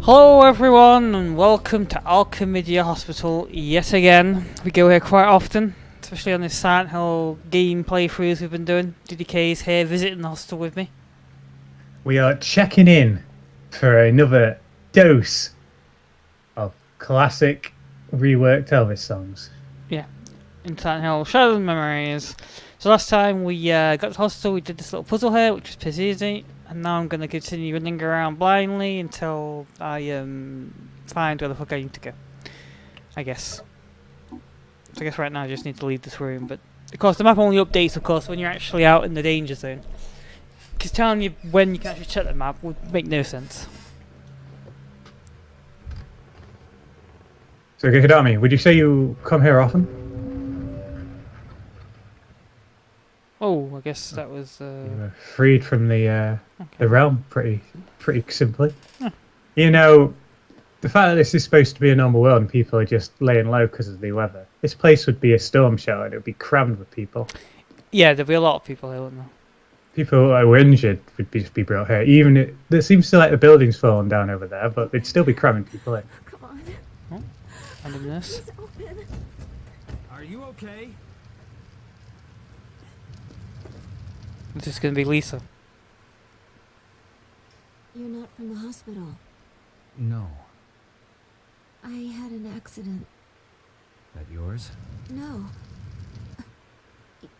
Hello everyone and welcome to Alchemy Hospital yet again. We go here quite often, especially on this Silent Hill game playthroughs we've been doing. DDK is here visiting the hospital with me. We are checking in for another dose of classic reworked Elvis songs. Yeah, in Silent Hill Shadows and Memories. So last time we got to the hospital, we did this little puzzle here, which was pretty easy. And now I'm going to continue running around blindly until I find where the fuck I need to go. I guess. So I guess right now I just need to leave this room. But of course the map only updates, of course, when you're actually out in the danger zone. Because telling you when you can actually check the map would make no sense. So, Hidami, would you say you come here often? Oh, I guess that was... You were freed from the realm pretty simply. Huh. You know, the fact that this is supposed to be a normal world and people are just laying low because of the weather, this place would be a storm shelter and it would be crammed with people. Yeah, there'd be a lot of people here, wouldn't there? People who were injured would just be brought here. There seems to like the building's falling down over there, but they'd still be cramming people in. Come on. Oh, and in this. Please open. Are you okay? This is going to be Lisa. You're not from the hospital. No. I had an accident. That yours? No.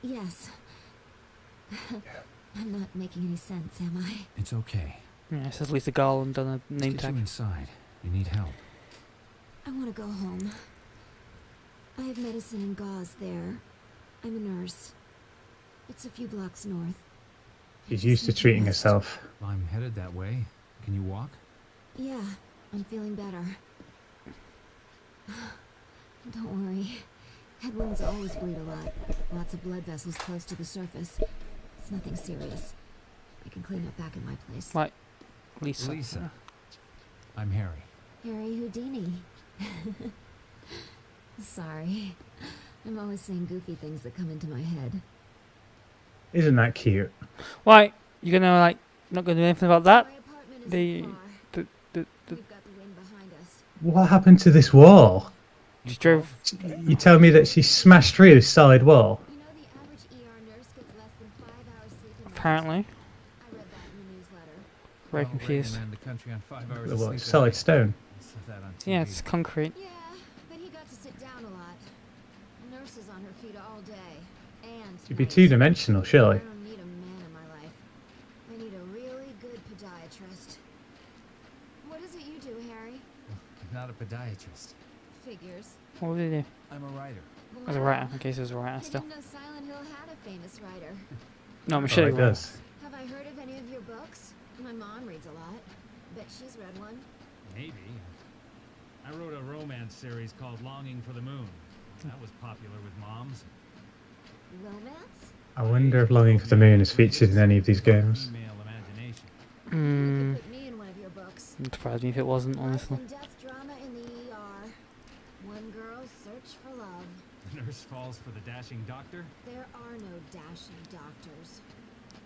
Yes. I'm not making any sense, am I? It's okay. Yeah, it says Lisa Garland on a name Let's get tag. you inside. You need help. I want to go home. I have medicine and gauze there. I'm a nurse. It's a few blocks north. She's used to treating herself. I'm headed that way. Can you walk? Yeah, I'm feeling better. Don't worry. Head wounds always bleed a lot. Lots of blood vessels close to the surface. It's nothing serious. I can clean up back in my place. Like, Lisa. Lisa. I'm Harry. Harry Houdini. Sorry. I'm always saying goofy things that come into my head. Isn't that cute? Why? You're gonna, like, not gonna do anything about that? My apartment isn't The... far. the We've got the wind behind us. What happened to this wall? just drove... You tell me that she smashed through this solid wall. You know the average ER nurse gets less than 5 hours sleep a night? Apparently. I read that in the newsletter. Very Well, confused. Reagan ran the country on 5 hours The of what, sleep a solid night. stone. I saw that on Yeah, TV. it's concrete. Yeah, but he got to sit down a lot. Nurses on her feet all day. And She'd be night. two-dimensional, surely. I don't need a man in my life. I need a really good podiatrist. What is it you do, Harry? I'm not a podiatrist. Figures. What would he do? I'm a writer. As a writer, in case he was a writer I still. didn't know Silent Hill had a famous writer. No, I'm Oh, sure it he will. does. Have I heard of any of your books? My mom reads a lot. Bet she's read one. Maybe. I wrote a romance series called Longing for the Moon. That was popular with moms. Romance? I wonder if Longing for the Moon is featured in any of these games. Female imagination. Hmm. You could put me in one of your books. It'd surprise me if it wasn't, Life honestly. and death drama in the ER. One girl's search for love. The nurse falls for the dashing doctor. There are no dashing doctors.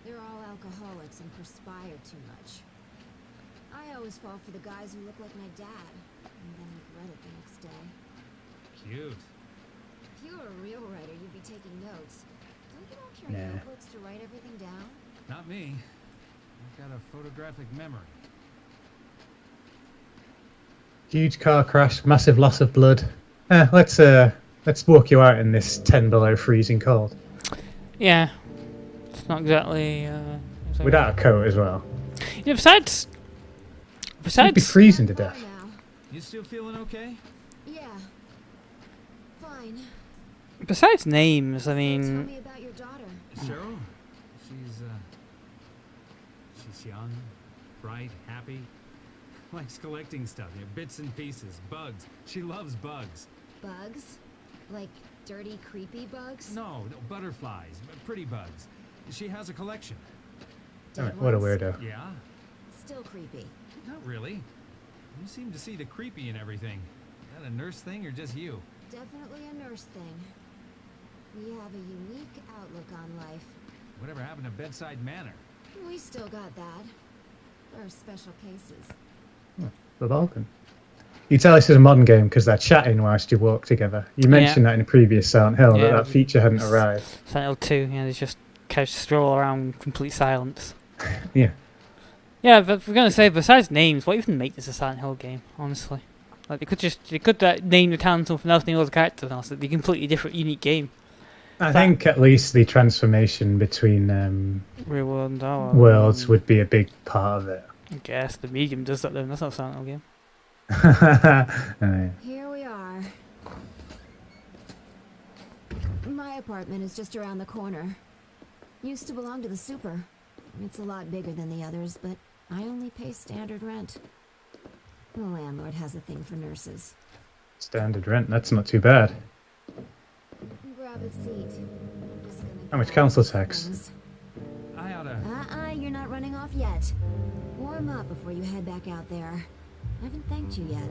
They're all alcoholics and perspire too much. I always fall for the guys who look like my dad, and then regret it the next day. Cute. If you were a real writer, you'd be taking notes. Don't you all carry Nah. notebooks to write everything down? Not me. I've got a photographic memory. Huge car crash, massive loss of blood. Let's walk you out in this 10 below freezing cold. Yeah. It's not exactly... Without a coat as well. Yeah, besides... You'd be freezing to death. Now. You still feeling okay? Yeah. Fine. Besides names, I Tell mean... me about your daughter. Cheryl? She's young, bright, happy. Likes collecting stuff, bits and pieces, bugs. She loves bugs. Bugs? Like dirty, creepy bugs? No, butterflies, pretty bugs. She has a collection. Dead What a ones? weirdo. Yeah? Still creepy. Not really. You seem to see the creepy in everything. Is that a nurse thing or just you? Definitely a nurse thing. We have a unique outlook on life. Whatever happened to bedside manner? We still got that. For special cases. the balcony. You tell this is a modern game because they're chatting whilst you walk together. You mentioned that in a previous Silent Hill, Yeah. that feature hadn't arrived. Silent Hill 2, yeah, they just kind of stroll around in complete silence. Yeah. Yeah, but we're gonna say, besides names, what even make this a Silent Hill game, honestly? Like, they could name the town something else, name all the characters else. It'd be a completely different, unique game. I think at least the transformation between Real world and our worlds would be a big part of it. I guess the medium does that then. That's not a Silent Hill game. Yeah. Here we are. My apartment is just around the corner. Used to belong to the super. It's a lot bigger than the others, but I only pay standard rent. The landlord has a thing for nurses. Standard rent, that's not too bad. Grab a seat. I'm just gonna How much grab council these tax? things. I oughta. You're not running off yet. Warm up before you head back out there. I haven't thanked you yet.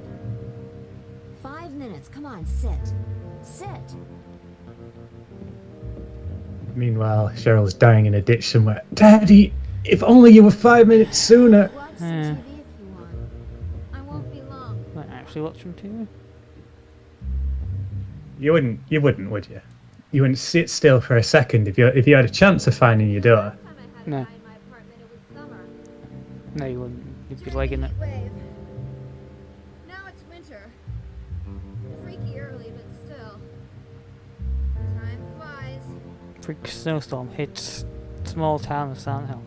5 minutes. Come on, sit. Sit. Meanwhile, Cheryl's dying in a ditch somewhere. Daddy, if only you were 5 minutes sooner. Watch Hmm. some TV if you want. I won't be long. Might actually watch them too. You wouldn't, would you? You wouldn't sit still for a second if you had a chance of finding your door. Last time I had No. a guy in my apartment, it was summer. No, you wouldn't. You'd be During legging the it. heat wave. Now it's winter. Freaky early, but still. Time flies. Freak snowstorm hits small town of Silent Hill.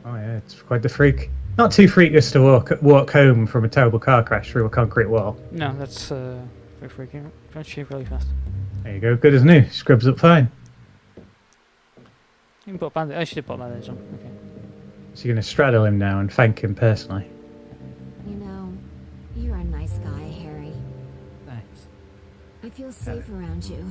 Oh yeah, it's quite the freak. Not too freakish to walk home from a terrible car crash through a concrete wall. No, that's very freaking. Don't shoot really fast. There you go, good as new. Scrubs up fine. You can put a bandage. I should have put a bandage on. Okay. So you're going to straddle him now and thank him personally. You know, you're a nice guy, Harry. Thanks. I feel safe around you.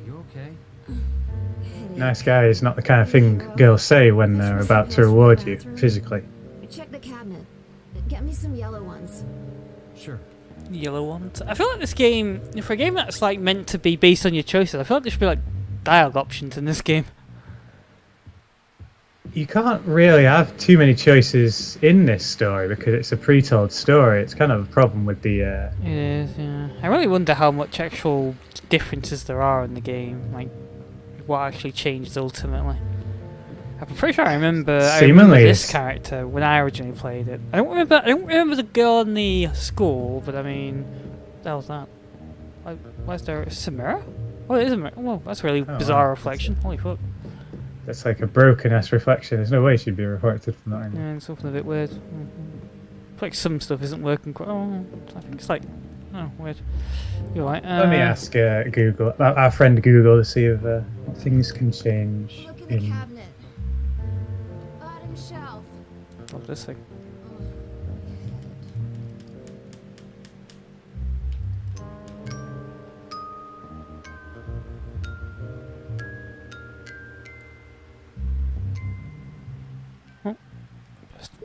You okay? Headache. Nice guy is not the kind of thing girls say when they're about to reward you physically. Check the cabinet. Get me some yellow ones. Sure. Yellow ones. I feel like this game, for a game that's like meant to be based on your choices, I feel like there should be like dialogue options in this game. You can't really have too many choices in this story because it's a pre-told story. It's kind of a problem with the... It is, yeah. I really wonder how much actual differences there are in the game, like what actually changed ultimately. I'm pretty sure I remember Seemingly this it's- character when I originally played it. I don't remember the girl in the school, but I mean, what the hell's that? Like, why is there a Samira? Oh, it is a Samira. Oh, that's a really Oh, bizarre wow. reflection. Holy fuck. That's like a broken-ass reflection. There's no way she'd be reflected from that angle. Yeah, it's something a bit weird. It's like some stuff isn't working quite. Oh, I think it's like, oh, weird. You're right. Let me ask Google, our friend Google, to see if what things can change Look in the in... cabinet. Bottom shelf. Oh, this thing.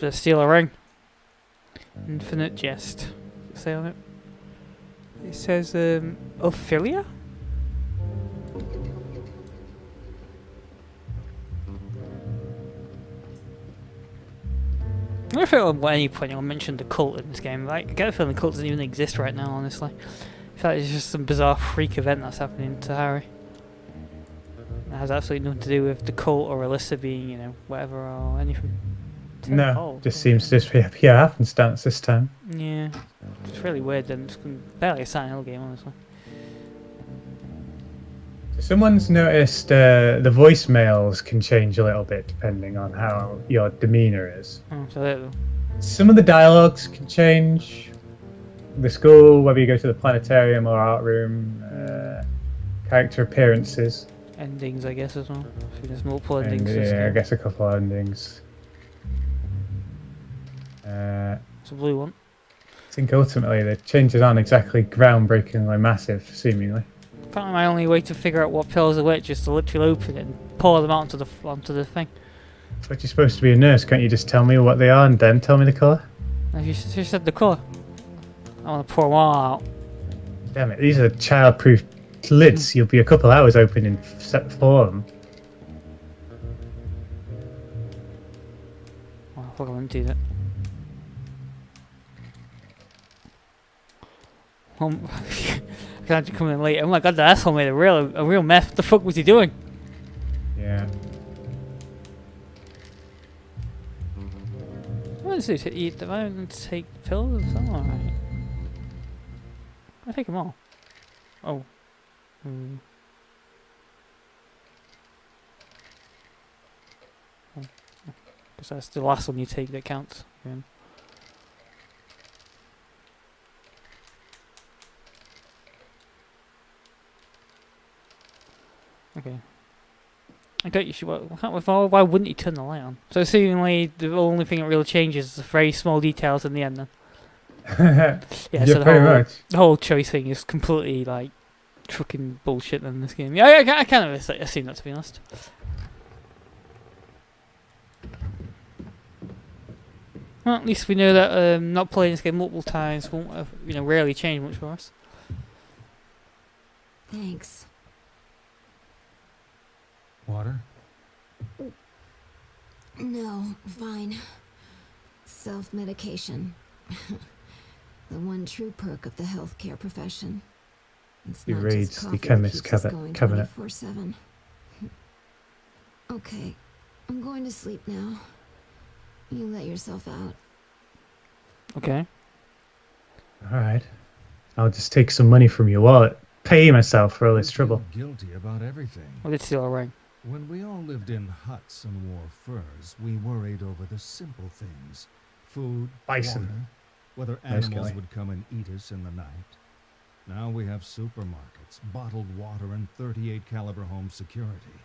Just steal a ring. Infinite jest. Does it say on it? It says Ophelia? I wonder if at any point you'll mention the cult in this game. Like, I get the feeling the cult doesn't even exist right now, honestly. I feel like it's just some bizarre freak event that's happening to Harry. It has absolutely nothing to do with the cult or Alyssa being, you know, whatever or anything. It's No, involved, just but- seems to just be a pure happenstance this time. Yeah, it's really weird then. It's barely a Silent Hill game, honestly. Someone's noticed the voicemails can change a little bit depending on how your demeanour is. Oh, so there, Some of the dialogues can change. The school, whether you go to the planetarium or art room, character appearances. endings, I guess, as well. I think there's multiple And, endings. to this yeah, I game. guess a couple of endings. It's a blue one. I think ultimately the changes aren't exactly groundbreakingly massive, seemingly. Apparently, my only way to figure out what pills are which is to literally open it and pour them out onto the thing. But you're supposed to be a nurse, can't you just tell me what they are and then tell me the colour? And you just said the colour. I want to pour them all out. Damn it, these are child-proof lids. You'll be a couple hours opening set for them. Oh, I forgot to do that. I can actually come in late. Oh my god, the asshole made a real mess. What the fuck was he doing? Yeah. What is it to eat? Am I going to take pills? Oh, alright. I take them all. Oh. Because that's the last one you take that counts. Yeah. Okay. I got you. Why wouldn't he turn the light on? So seemingly the only thing that really changes is the very small details in the end. Then. Yeah. So pretty much. the whole choice thing is completely like fucking bullshit in this game. Yeah, I kind of assume that, to be honest. Well, at least we know that not playing this game multiple times won't rarely change much for us. Thanks. Water? No, fine. Self-medication. The one true perk of the healthcare profession. It's He not reads just the coffee chemist's that keeps us going cabinet. 24/7. Okay, I'm going to sleep now. You let yourself out. Okay. Alright. I'll just take some money from your wallet. Pay myself for all this trouble. Feel guilty about everything. Well, it's still alright. When we all lived in huts and wore furs, we worried over the simple things. Food, Bison. water, whether Nice animals guy. would come and eat us in the night. Now we have supermarkets, bottled water, and 38 caliber home security.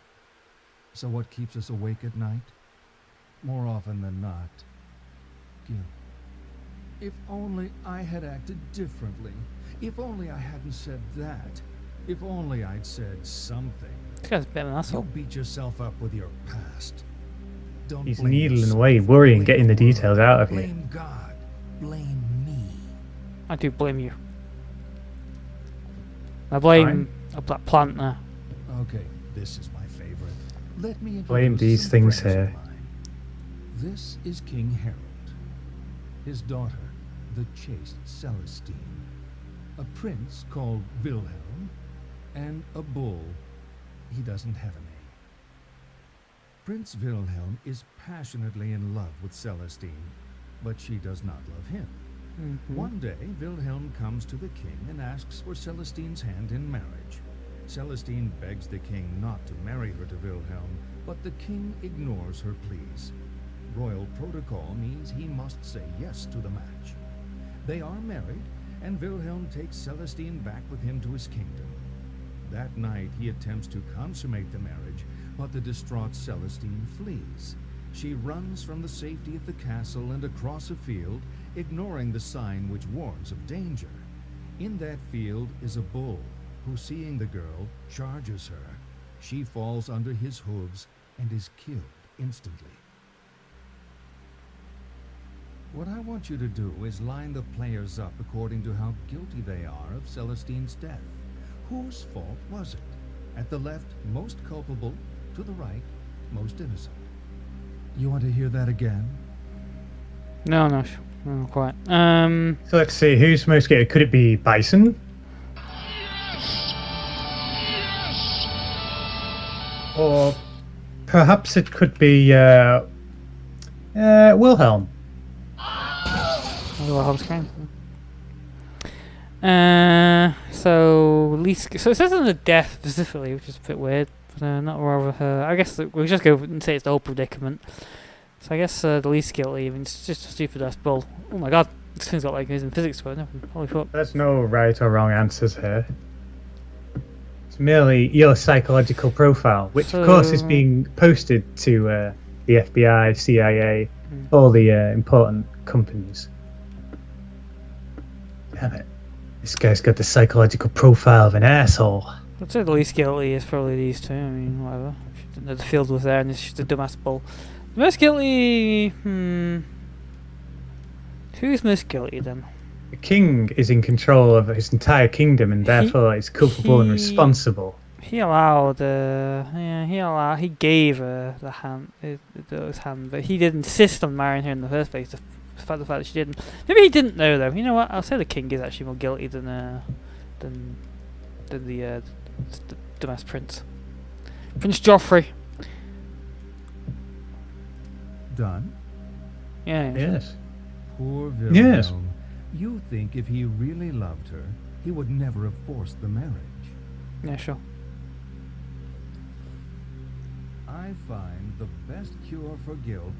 So what keeps us awake at night? More often than not, guilt. If only I had acted differently. If only I hadn't said that. If only I'd said something. This guy's a bit of an You'll asshole. beat yourself up with your past. Don't He's blame needling yourself. away, worrying, Blame getting the the world. details out of you. Blame God. Blame me. I do blame you. I blame that plant there. Okay, this is my favorite. Let me Blame introduce these some things friends of here. mine. This is King Harold. His daughter, the chaste Celestine. A prince called Wilhelm, and a bull. He doesn't have a name. Prince Wilhelm is passionately in love with Celestine, but she does not love him. One day, Wilhelm comes to the king and asks for Celestine's hand in marriage. Celestine begs the king not to marry her to Wilhelm, but the king ignores her pleas. Royal protocol means he must say yes to the match. They are married, and Wilhelm takes Celestine back with him to his kingdom. That night, he attempts to consummate the marriage, but the distraught Celestine flees. She runs from the safety of the castle and across a field, ignoring the sign which warns of danger. In that field is a bull, who, seeing the girl, charges her. She falls under his hooves and is killed instantly. What I want you to do is line the players up according to how guilty they are of Celestine's death. Whose fault was it? At the left, most culpable. To the right, most innocent. You want to hear that again? No, not quite. So let's see, who's most guilty? Could it be Bison? Or perhaps it could be Wilhelm. So it says on the death specifically, which is a bit weird. But, not rather her. I guess we'll just go and say it's the whole predicament. So I guess the least guilty. I mean, it's just a stupid ass bull. Oh my god, this thing's got like amazing physics for it. And everything. Holy fuck! There's no right or wrong answers here. It's merely your psychological profile, which of course is So- being posted to the FBI, CIA, all the important companies. Damn it. This guy's got the psychological profile of an asshole. I'd say the least guilty is probably these two. I mean, whatever. The field was there, and it's just a dumbass bull. The most guilty. Who's most guilty then? The king is in control of his entire kingdom and therefore is culpable and he- responsible. He allowed. He gave her the hand, his hand, but he did insist on marrying her in the first place. The despite the fact that she didn't. Maybe he didn't know though. You know what? I'll say the king is actually more guilty than the dumbass prince. Prince Joffrey. Done? Yeah. Yes. Poor Wilhelm. Yes. You think if he really loved her, he would never have forced the marriage. Yeah, sure. I find the best cure for guilt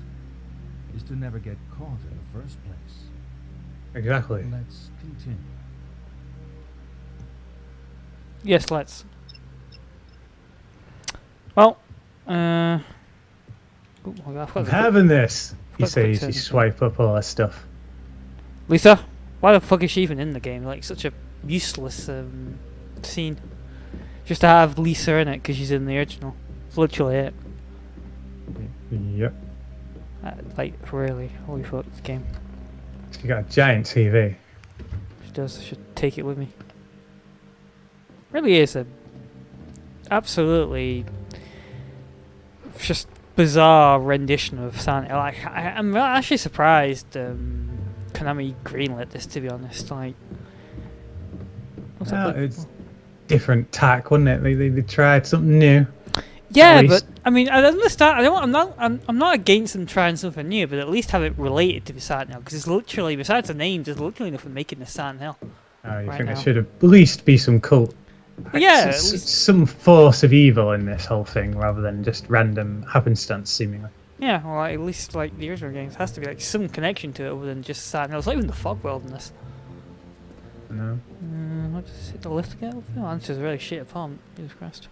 is to never get caught in the first place. Exactly. Let's continue. Yes, let's. Well, oh my God, I forgot I'm to- having this. He Let's quick says. turn You this swipe up all that stuff. Lisa, why the fuck is she even in the game? Like, such a useless scene. Just to have Lisa in it because she's in the original. It's literally it. Yep. Like, really, holy fuck, this game. She got a giant TV. She does. I should take it with me. Really is a absolutely just bizarre rendition of Silent Hill. Like, I'm actually surprised Konami greenlit this, to be honest. Like, what's Well, up? it's different tack, wasn't it? They tried something new. Yeah, at but least. I mean, I understand. I'm not against them trying something new, but at least have it related to the Silent Hill, because it's literally, besides the name, there's literally nothing making the Silent Hill. Oh, you Right think now. there should have at least be some cult? Yeah, at least- Some force of evil in this whole thing, rather than just random happenstance, seemingly. Yeah, well, like, at least like the original games has to be like some connection to it other than just Silent Hill. It's not even the fog world in this. No. What does it hit the lift to get up there? Oh, this is really shit upon. Jesus Christ.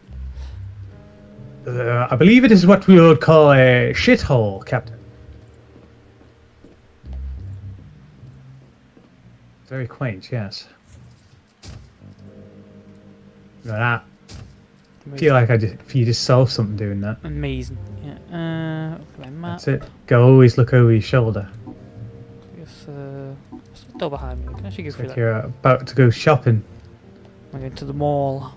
I believe it is what we would call a shithole, Captain. Very quaint, yes. Look at that. I feel like if you just solve something doing that. Amazing. Yeah. Okay, map. That's it. Go always look over your shoulder. I guess, what's the door behind me? I can actually go It's through like that. you're about to go shopping. I'm going to the mall.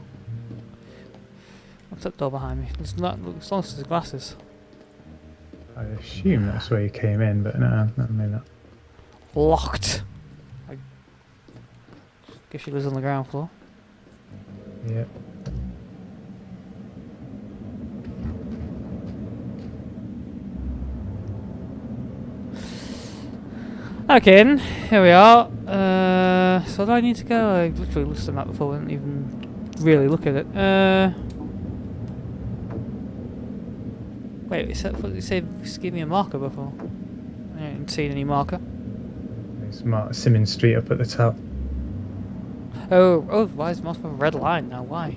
What's that door behind me? It's not. As long as there's glasses. I assume that's where you came in, but no, maybe not. Locked. I guess she lives on the ground floor. Yep. Okay, then, here we are. So do I need to go? I literally looked at the map before I didn't even really look at it. Wait, it said give me a marker before. I haven't seen any marker. There's Simmons Street up at the top. Oh, why is Moss a red line now? Why?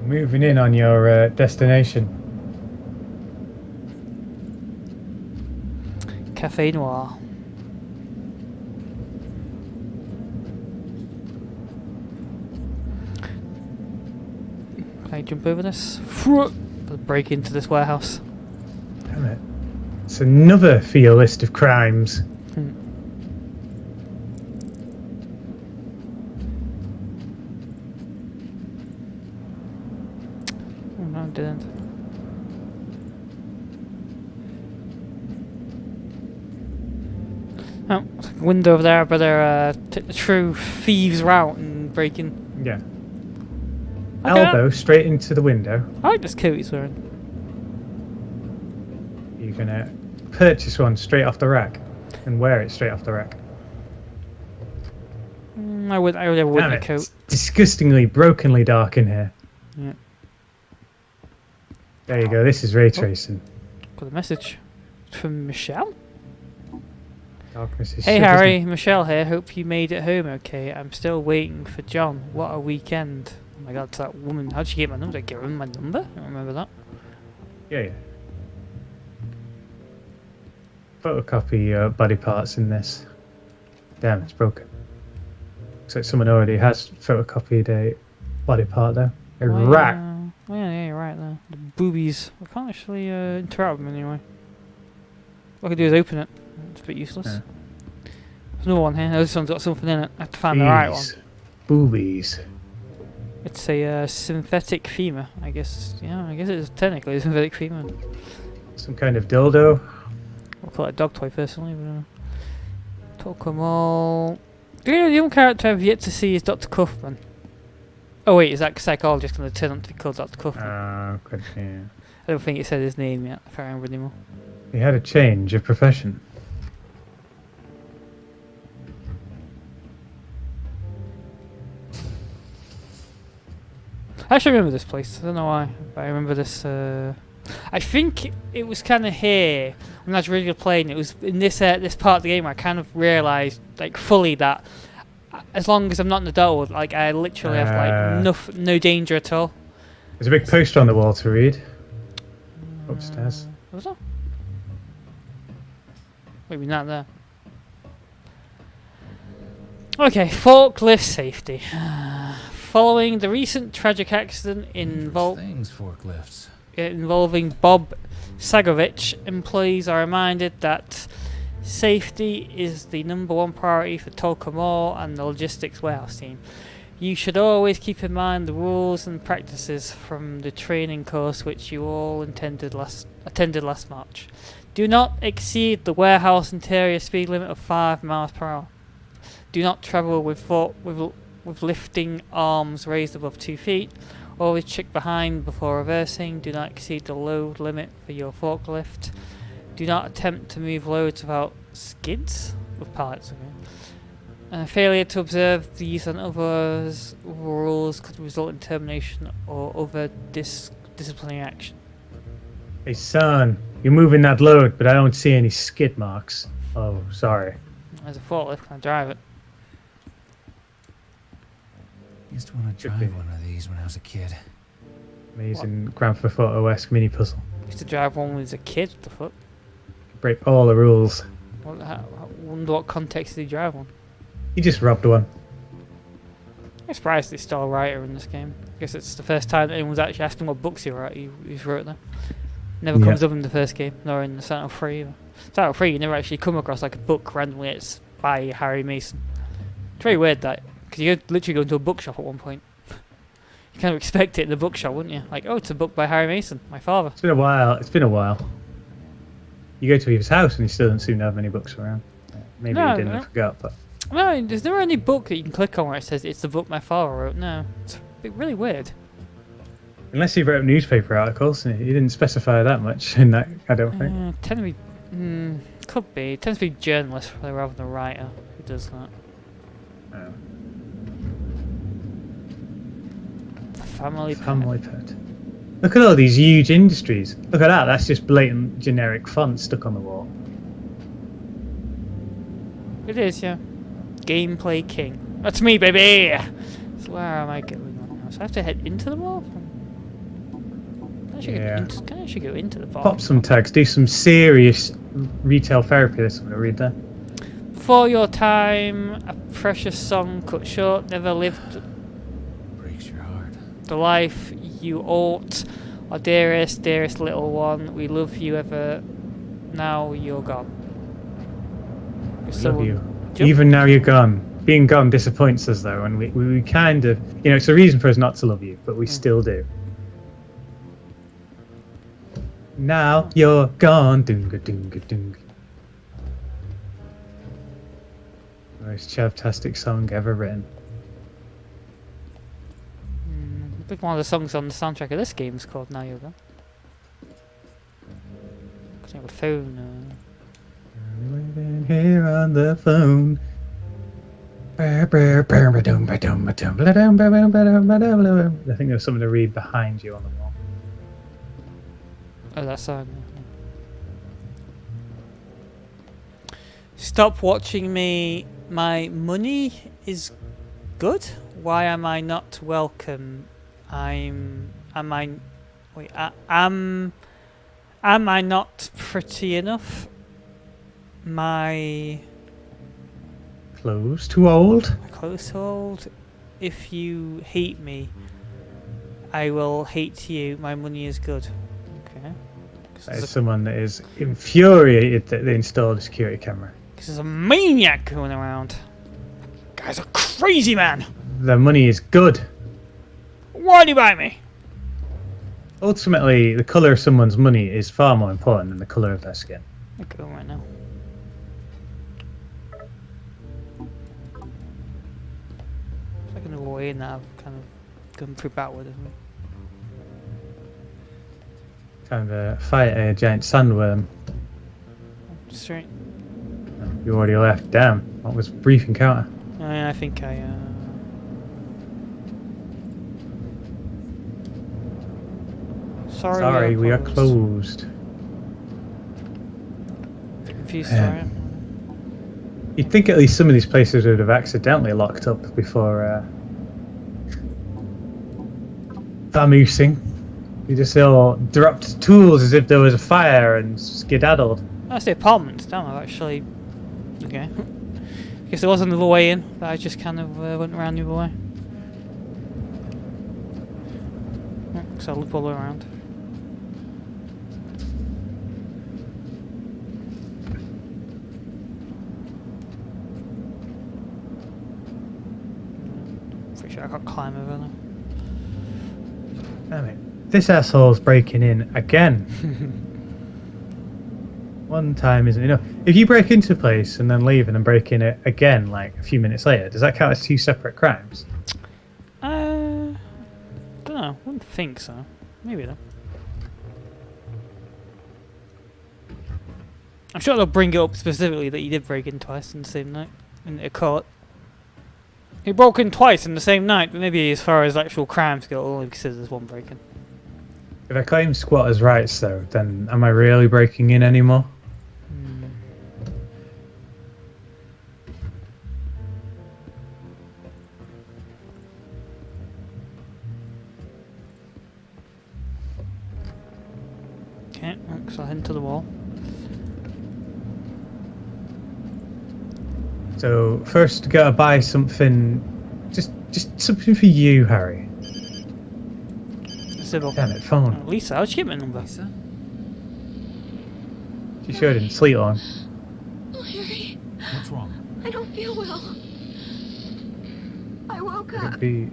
Moving in on your destination. Cafe Noir. Can I jump over this? Break into this warehouse. Damn it. It's another for your list of crimes. Oh no, it didn't. Oh, it's like a window over there. I better take the true thieves route and break in. Yeah. Okay. Elbow straight into the window. I like this coat he's wearing. You're gonna purchase one straight off the rack and wear it straight off the rack. I would never wear Damn a it, coat. it's disgustingly, brokenly dark in here. Yeah. There you go. This is ray tracing. Got a message from Michelle. Darkness is Hey shut, Harry, isn't Michelle here. Hope you made it home okay. I'm still waiting for John. What a weekend. Oh my god, it's that woman. How'd she get my number? Did I give her my number? I don't remember that. it? Yeah. Photocopy your body parts in this. Damn, it's broken. Looks like someone already has photocopied a body part there. A Why, rack. yeah, you're right there. The boobies. I can't actually interact with them anyway. What I can do is open it. It's a bit useless. Yeah. There's another one here. Oh, this one's got something in it. I have to find the right one. Jeez. Boobies. It's a synthetic femur, I guess. Yeah, I guess it's technically a synthetic femur. Some kind of dildo. I'll call it a dog toy personally. But, Tokomo. The only character I've yet to see is Dr. Cuffman. Oh wait, is that psychologist going to turn out to be called Dr. Cuffman? Could be. I don't think it said his name yet. I can't remember anymore. He had a change of profession. I actually remember this place. I don't know why, but I remember this. I think it was kind of here when I was really playing. It was in this part of the game where I kind of realised, like, fully that as long as I'm not in the door, like, I literally have like no danger at all. There's a big poster on the wall to read. Upstairs. Was there? Maybe not there. Okay, forklift safety. Following the recent tragic accident Things, forklifts. involving Bob Sagovich, employees are reminded that safety is the #1 priority for Tokomo and the logistics warehouse team. You should always keep in mind the rules and practices from the training course which you all attended last March. Do not exceed the warehouse interior speed limit of 5 miles per hour. Do not travel with lifting arms raised above 2 feet. Always check behind before reversing. Do not exceed the load limit for your forklift. Do not attempt to move loads without skids with pallets. Okay. Failure to observe these and others rules could result in termination or other disciplinary action. Hey son, you're moving that load, but I don't see any skid marks. Oh, sorry. There's a forklift, can I drive it? Used to want to Should be. drive one of these when I was a kid. Amazing Grand Theft Auto-esque mini puzzle. Used to drive one when I was a kid, what the fuck? Break all the rules. I wonder what context did he drive one? He just robbed one. I'm surprised they still a writer in this game. I guess it's the first time that anyone's actually asked him what books he wrote them. Never comes up in the first game, nor in the Silent Hill 3 either. Silent Hill 3, you never actually come across like a book randomly it's by Harry Mason. It's very weird that, because you could literally go into a bookshop at one point. You kind of expect it in the bookshop, wouldn't you? Like, oh, it's a book by Harry Mason, my father. It's been a while. You go to his house and he still doesn't seem to have many books around. Maybe he didn't and forgot, but... No, there's never any book that you can click on where it says it's the book my father wrote. No, it's really weird. Unless he wrote newspaper articles, and he didn't specify that much in that, I don't think. Tend to be... could be. It tends to be journalist rather than a writer who does that. Oh. The family pet. Look at all these huge industries. Look at that, that's just blatant generic font stuck on the wall. It is, yeah. Gameplay King. That's me, baby! So where am I going right now? So I have to head into the mall? Can I actually go into the bar? Pop some tags, do some serious retail therapy, that's what I read there. For your time, a precious song cut short, never lived Breaks your heart. the life you ought. Our dearest, dearest little one, we love you ever. Now you're gone. Love you. Even now you're gone. Being gone disappoints us though, and we kind of, it's a reason for us not to love you, but we still do. Now you're gone. Doonga doonga doonga. Most chavtastic song ever written. I think one of the songs on the soundtrack of this game is called Now You're Gone. Because I have a phone. Living here on the phone. I think there's something to read behind you on the wall. Oh, that song. Stop watching me. My money is good. Why am I not welcome? Am I not pretty enough? My Clothes too old? clothes too old. If you hate me, I will hate you. My money is good. Okay. That is someone that is infuriated that they installed a security camera. Because there's a maniac going around. Guy's a crazy man. Their money is good. Why do you buy me? Ultimately, the colour of someone's money is far more important than the colour of their skin. I go right now. It's like another way in that I've kind of gone through backward, isn't it? Time to fight a giant sandworm. Straight. You already left. Damn, that was a brief encounter. I mean, I think I. Sorry, we are closed. Confused, sorry. You'd think at least some of these places would have accidentally locked up before vamoosing. You just all dropped tools as if there was a fire and skedaddled. That's the apartment. Damn, I've actually. Okay. Guess there was another way in, but I just kind of went around the other way. So I'll loop all the way around. Pretty sure I can't climb over there. Damn it. This asshole's breaking in again. One time isn't enough. If you break into a place and then leave and then break in it again, like a few minutes later, does that count as two separate crimes? Don't know. Wouldn't think so. Maybe though. I'm sure they'll bring it up specifically that you did break in twice in the same night in a court. He broke in twice in the same night, but maybe as far as actual crimes go, only considered as one break-in. If I claim squatters' rights, though, then am I really breaking in anymore? Okay, so I'll head into the wall. So first, gotta buy something, just something for you, Harry. Sybil. Damn it, phone. Lisa, how'd you get my number? Lisa? She sure didn't sleep long. Oh, Harry, What's wrong? I don't feel well. I woke up. Could be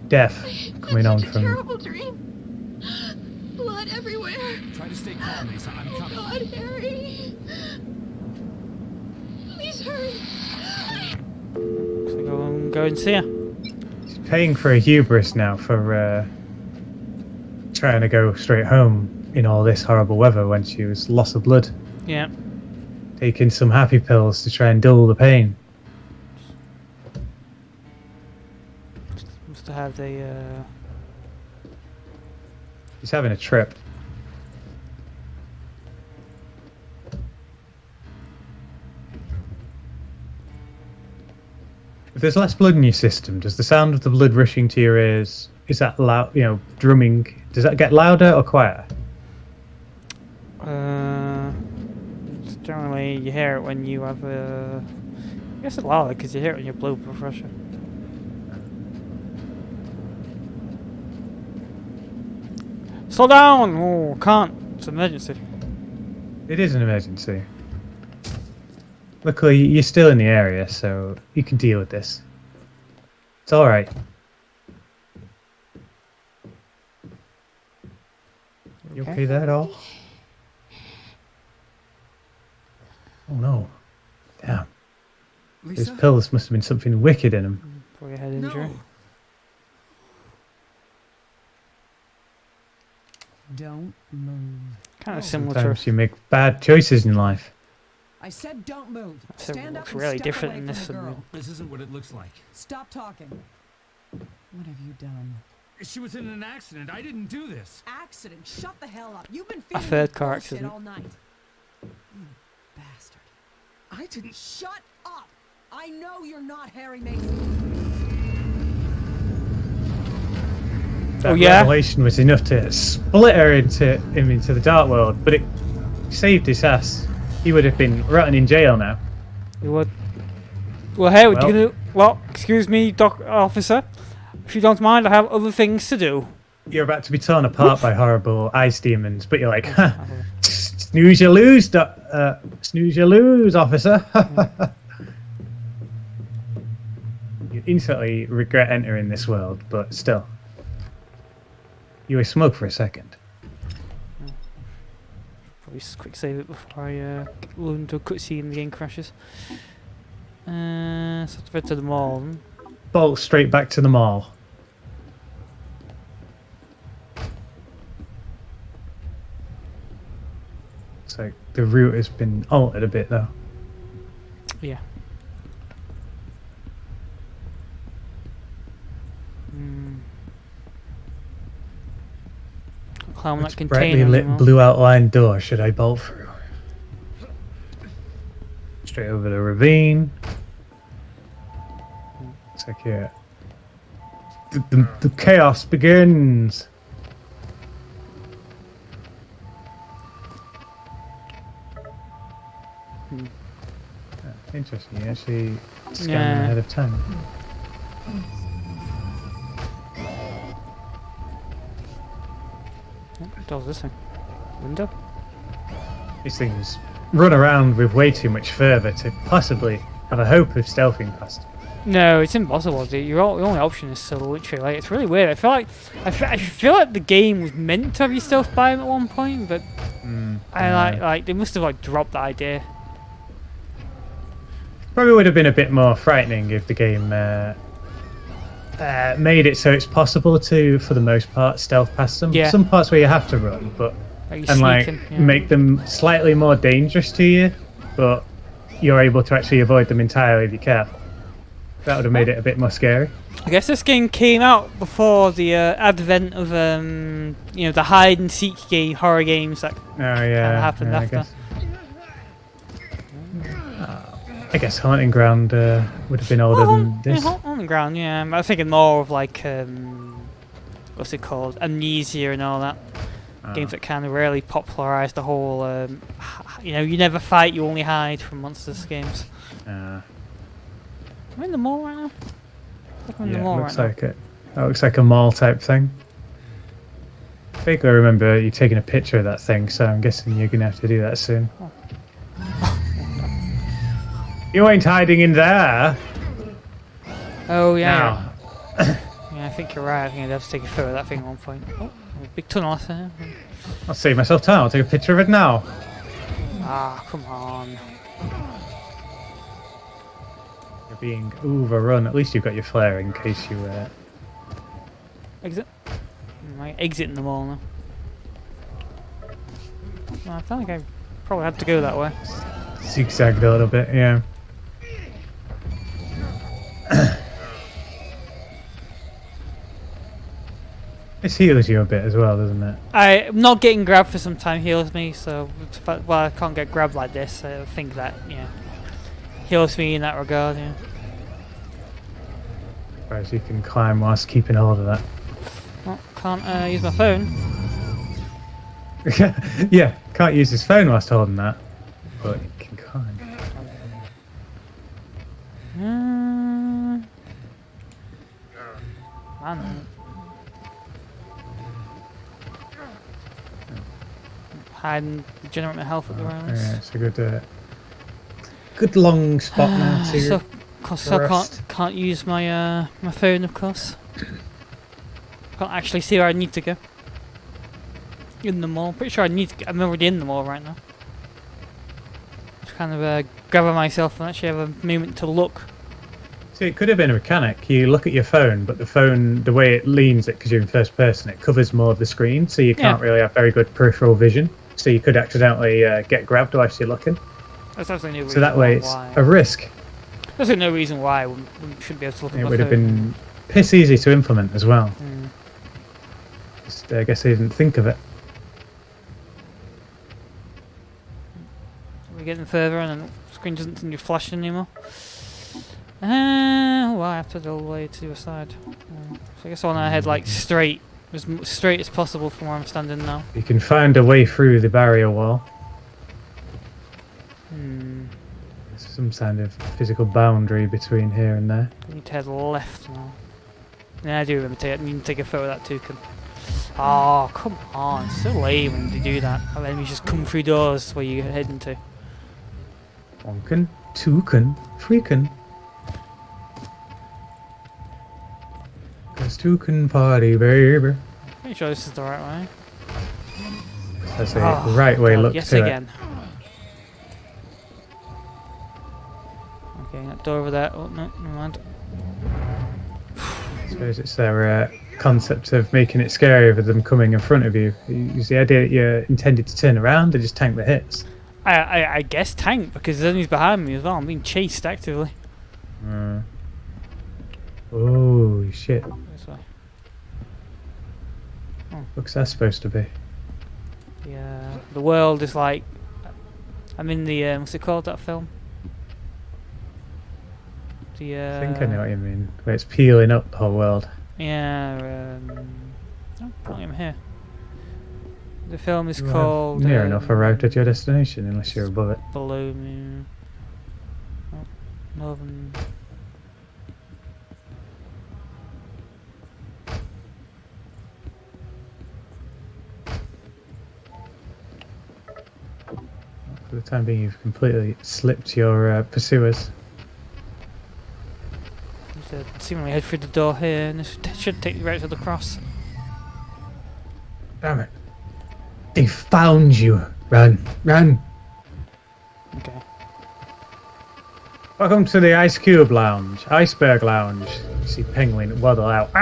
death coming on Such a from. terrible dream. Blood everywhere. Try to stay calm, Lisa. I'm Oh coming. God, Harry. Please hurry. So go and see her. She's paying for a hubris now for trying to go straight home in all this horrible weather when she was loss of blood. Yeah. Taking some happy pills to try and dull the pain. Must have had a. She's having a trip. If there's less blood in your system, does the sound of the blood rushing to your ears, is that loud, drumming, does that get louder or quieter? Generally, you hear it when you have a. I guess it's louder because you hear it when your blood pressure. Slow down! Oh, can't. It's an emergency. It is an emergency. Luckily, you're still in the area, so you can deal with this. It's alright. You okay there at all? Oh no. Damn. Those Lisa? pills must have been something wicked in them. For your head injury. No. Don't move. Kind of Oh. similar Sometimes to. you make bad choices in life. I said don't move. So it Stand up looks and really step different away in from this the than girl. This isn't what it looks like. Stop talking. What have you done? She was in an accident. I didn't do this. Accident. Shut the hell up. You've been A feeding third me car bullshit accident. all night. You bastard. I didn't. Shut up. I know you're not Harry Mason. That Oh, yeah? revelation was enough to split her into the dark world, but it saved his ass. He would have been rotting in jail now. You would. Well, hey, what Well- you gonna? Well, excuse me, officer. If you don't mind, I have other things to do. You're about to be torn apart by horrible ice demons, but you're like, ha, snooze you lose, snooze you lose, officer. You instantly regret entering this world, but still. You were smug for a second. I'll just quick save it before I load into a cutscene and the game crashes. So I have to head to the mall. Then. Bolt straight back to the mall. It's like the route has been altered a bit though. Yeah. Climb that Which container. brightly lit anymore. blue outline door should I bolt through? Straight over the ravine. It's like, yeah. The chaos begins. Interesting, you actually scan Yeah. ahead of time. What does this thing? Window? These things run around with way too much further to possibly have a hope of stealthing past. No, it's impossible. Dude. Your only option is to literally. Like, it's really weird. I feel like the game was meant to have you stealth by him at one point, but like they must have like dropped that idea. Probably would have been a bit more frightening if the game made it so it's possible to, for the most part, stealth past them. Yeah. Some parts where you have to run, but Like and like sneaking, yeah. make them slightly more dangerous to you, but you're able to actually avoid them entirely if you care. That would have made it a bit more scary. I guess this game came out before the advent of the hide and seek horror games that Oh yeah, happened yeah, after. I guess Haunting Ground would have been older than this. On the ground, yeah. I was thinking more of like what's it called, Amnesia and all that. Games that kind of really popularised the whole, you never fight, you only hide from monsters games. Am I in the mall right now? I think I'm in the Yeah, mall looks right like it. That looks like a mall type thing. Vaguely remember you taking a picture of that thing, so I'm guessing you're gonna have to do that soon. You ain't hiding in there. now. Oh yeah. No. Yeah, I think you're right. I think I'd have to take a photo of that thing at one point. Oh, a big tunnel there. I'll save myself time. I'll take a picture of it now. Ah, come on. You're being overrun. At least you've got your flare in case you. Exit. Right, exiting the mall now. Well, I feel like I probably had to go that way. Zigzagged a little bit, yeah. This heals you a bit as well, doesn't it? I'm not getting grabbed for some time heals me, so I can't get grabbed like this. I think that heals me in that regard. Yeah. Whereas you can climb whilst keeping hold of that. Well, can't use my phone. Yeah, can't use his phone whilst holding that, but you can climb. Man. Hide and regenerate my health at the rounds. Yeah, it's a good long spot now to So, of course, I rest. can't use my my phone, of course. Can't actually see where I need to go. In the mall. Pretty sure I'm already in the mall right now. Just kind of gather myself and actually have a moment to look. See, it could have been a mechanic. You look at your phone, but the phone, the way it leans it, because you're in first person, it covers more of the screen, so you can't really have very good peripheral vision. So you could accidentally get grabbed whilst you're looking. There's absolutely no reason So that way it's why. a risk. There's no reason why I shouldn't be able to look at It my would have phone. been piss easy to implement as well. Mm. Just, I guess they didn't think of it. We're getting further and the screen doesn't seem to be flashing anymore. I have to go all the way to the other side. So I guess I want to head like straight, as straight as possible from where I'm standing now. You can find a way through the barrier wall. There's some kind of physical boundary between here and there. I need to head left now. Yeah, I do remember I need to take a photo of that toucan. Oh, come on. It's so lame when they do that. And then you just come through doors where you're heading to. Onken, toucan, freakin'. Cause toucan party, baby. Pretty sure this is the right way. That's the Oh, right way God, look yes to again. Okay, that door over there. Oh, no, never mind. I suppose it's their concept of making it scary with them coming in front of you. Is the idea that you're intended to turn around or just tank the hits? I guess tank, because then he's behind me as well. I'm being chased actively. Oh, shit. This way. What's that supposed to be? Yeah, the world is like... I'm in the... what's it called, that film? The, I think I know what you mean. Where it's peeling up the whole world. Yeah, oh, apparently I'm here. The film is You have called... near enough arrived at your destination, unless you're above it. Below me. Oh, northern... For the time being, you've completely slipped your pursuers. Seemingly head through the door here, and this should take you right to the cross. Damn it. They found you. Run, run. Okay. Welcome to the Ice Cube Lounge, Iceberg Lounge. You see Penguin waddle out.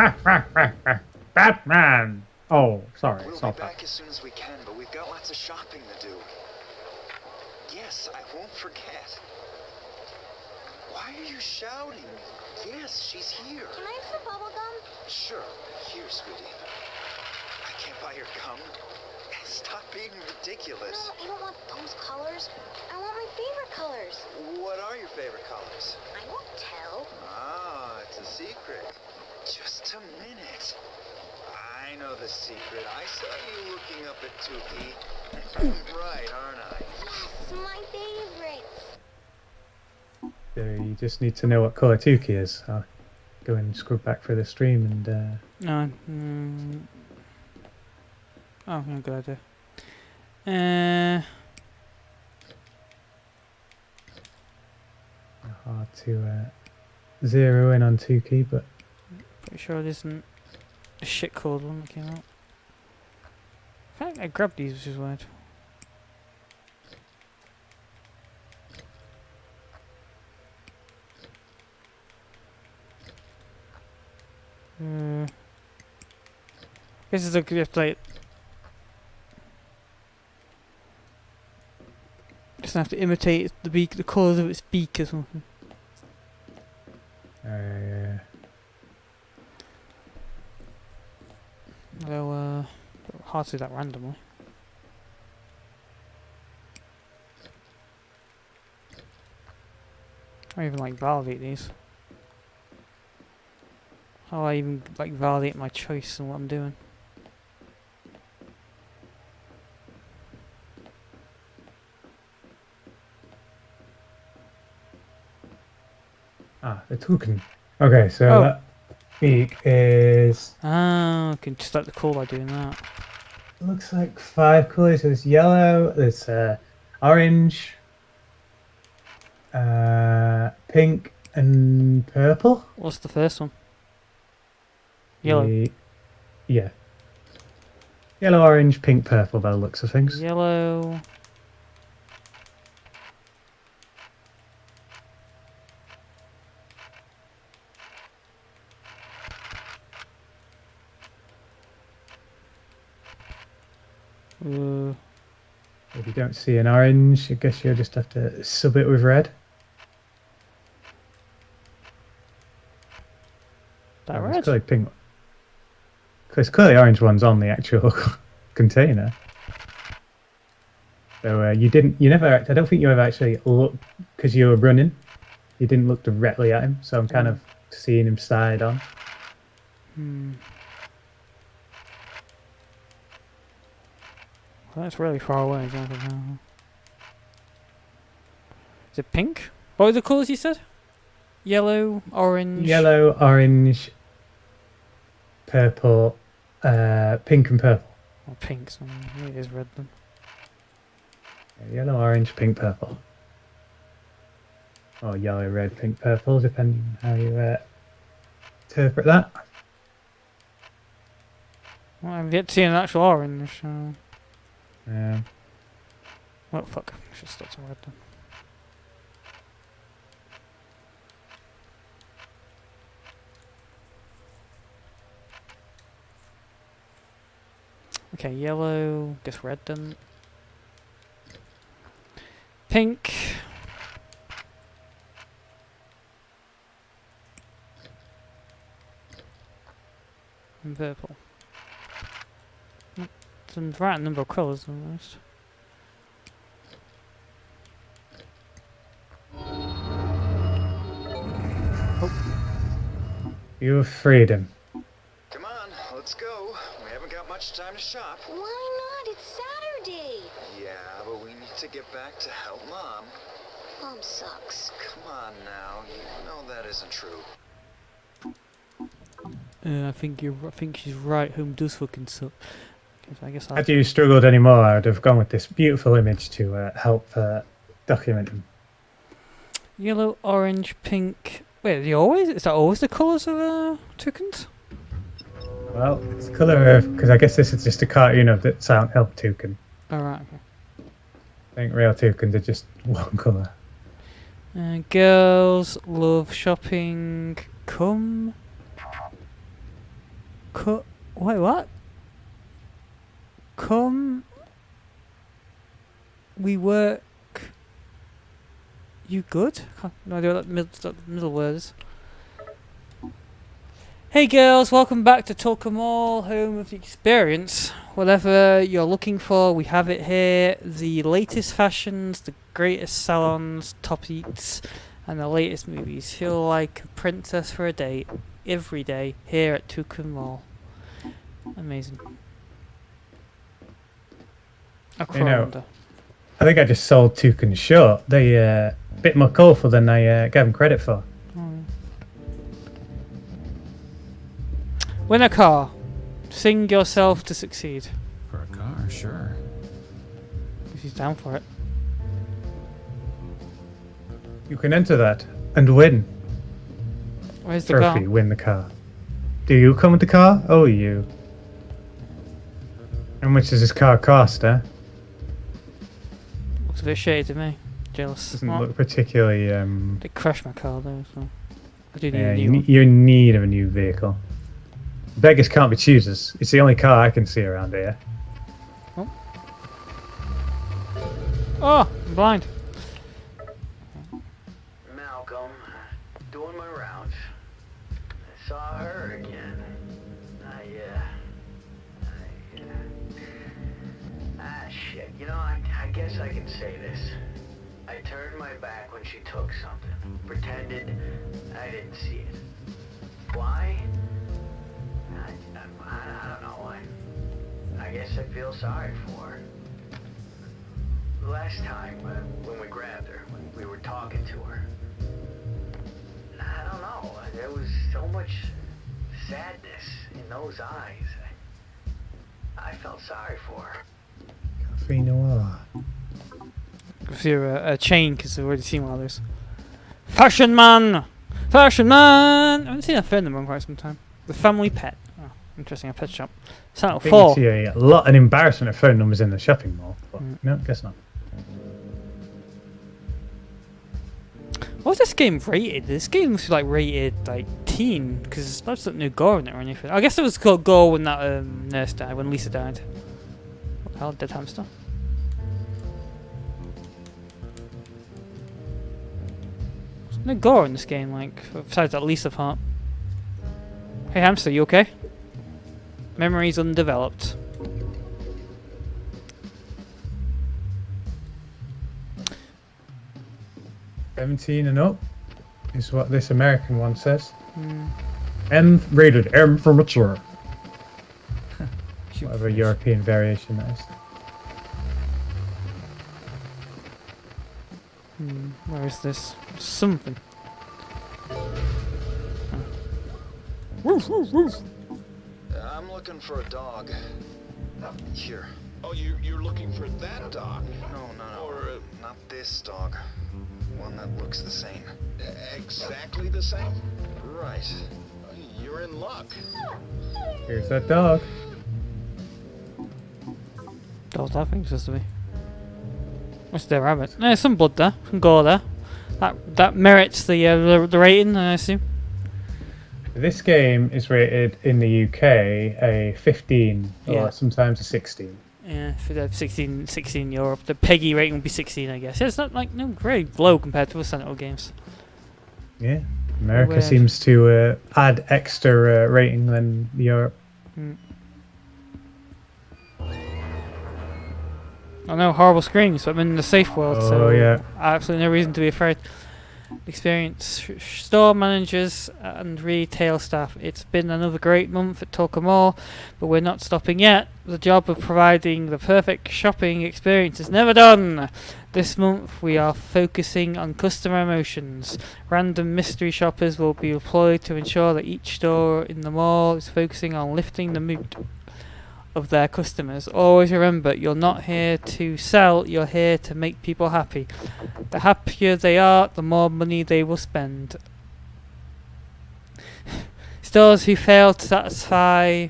Batman! Oh, sorry, We'll it's be not back that. as soon as we can, but we've got lots of shopping to do. Yes, I won't forget. Why are you shouting? Yes, she's here. Can I have some bubble gum? Sure. Here, sweetie. I can't buy your gum. Stop being ridiculous. No, I don't want those colors. I want my favorite colors. What are your favorite colors? I won't tell. Ah, it's a secret. Just a minute. I know the secret. I saw you looking up at Tuki. Right, aren't I? Yes, my favorites. So you just need to know what colour Tuki is. I'll go and scrub back through the stream and No. Oh, yeah, good idea. hard to zero in on Tuki, but Pretty sure it isn't a shit cold one that came out. I grabbed these, which is weird. This is a good plate. Just have to imitate the colours of its beak or something. Though, hard to do that randomly. I don't even like validate these. How do I even like validate my choice and what I'm doing? the token. Okay, so that beak is Ah, I can start the call by doing that. looks like 5 colours. There's yellow, there's orange, pink, and purple. What's the first one? Yellow. Yeah. Yellow, orange, pink, purple by the looks of things. Yellow. If you don't see an orange, I guess you'll just have to sub it with red. That Oh, red? it's clearly pink. Because clearly orange one's on the actual container. So you never, I don't think you ever actually looked, because you were running, you didn't look directly at him, so I'm kind of seeing him side on. Well, that's really far away. Is it pink? What were the colours you said? Yellow, orange. Yellow, orange, purple, pink and purple. Or pink, so maybe it is red then. Yellow, orange, pink, purple. Or yellow, red, pink, purple, depending on how you interpret that. Well, I've yet to see an actual orange. So. Yeah. Well, fuck. I should start some red then. Okay, yellow. Guess red then. Pink. And purple. It's a right number of colours almost. You have freedom. Come on, let's go. We haven't got much time to shop. Why not? It's Saturday. Yeah, but we need to get back to help Mom. Mom sucks. Come on now, you know that isn't true. I think she's right. Home does fucking suck. I guess I'll... Had you struggled anymore, I would have gone with this beautiful image to help document them. Yellow, orange, pink. Wait, is that always the colours of toucans? Well, it's the colour of, because I guess this is just a cartoon of the Silent Hill toucan. Alright, okay. I think real toucans are just one colour. Girls love shopping. Wait, what? Come. We work. You good? No idea what that middle word is. Hey girls, welcome back to Tulka Mall, home of the experience. Whatever you're looking for, we have it here. The latest fashions, the greatest salons, top eats, and the latest movies. Feel like a princess for a date every day here at Tulka Mall. Amazing. You know, I think I just sold toucans short. They a bit more colourful than I gave them credit for. Win a car. Sing yourself to succeed. For a car, sure. If he's down for it. You can enter that and win. Where's the Trophy, car? win the car. Do you come with the car? Oh, you. How much does this car cost, eh? Looks a bit shady to me. Jealous. Doesn't What? look particularly. They crashed my car though, so I do need Yeah, a new you one. you're in need of a new vehicle. Beggars can't be choosers. It's the only car I can see around here. Oh, I'm blind. Malcolm, doing my rounds. I saw her again. Shit. You know, I guess I can say this. I turned my back when she took something. Pretended I didn't see it. Why? I don't know. I guess I feel sorry for her. Last time, when we grabbed her, when we were talking to her, I don't know. There was so much sadness in those eyes. I felt sorry for her. Cafe Noir. If you're a chain, because I've already seen one of those. Fashion Man! Fashion Man! I haven't seen a phone number in quite some time. The Family Pet. Oh, interesting, a pet shop. Channel I think 4. you see a lot an embarrassment of phone numbers in the shopping mall. But no, guess not. What was this game rated? This game was like rated like teen, because there's no gore in it or anything. I guess it was called gore when that nurse died, when Lisa died. What the hell, dead hamster? There's no gore in this game, like, besides that Lisa part. Hey hamster, you okay? Memories undeveloped. $17 and up is what this American one says. M rated, M for mature. Whatever European variation that is. Where is this? Something. I'm looking for a dog. Here. Oh, you're looking for that dog? No. Or not this dog. One that looks the same. Exactly the same? Right. You're in luck. Here's that dog. Those I think supposed to be. What's their rabbit? There's some blood there, some gore there. That merits the rating, I assume. This game is rated in the UK a 15 Yeah. or sometimes a 16. Yeah, for the 16 in Europe. The PEGI rating would be 16, I guess. Yeah, it's not like very low compared to other Sentinel games. Yeah, America Weird. seems to add extra rating than Europe. I know, horrible screams, but I'm in the safe world, so Oh, yeah. absolutely no reason to be afraid. Experience store managers and retail staff. It's been another great month at Talk Mall, but we're not stopping yet. The job of providing the perfect shopping experience is never done. This month we are focusing on customer emotions. Random mystery shoppers will be employed to ensure that each store in the mall is focusing on lifting the mood of their customers. Always remember, you're not here to sell, you're here to make people happy. The happier they are, the more money they will spend. Stores who fail to satisfy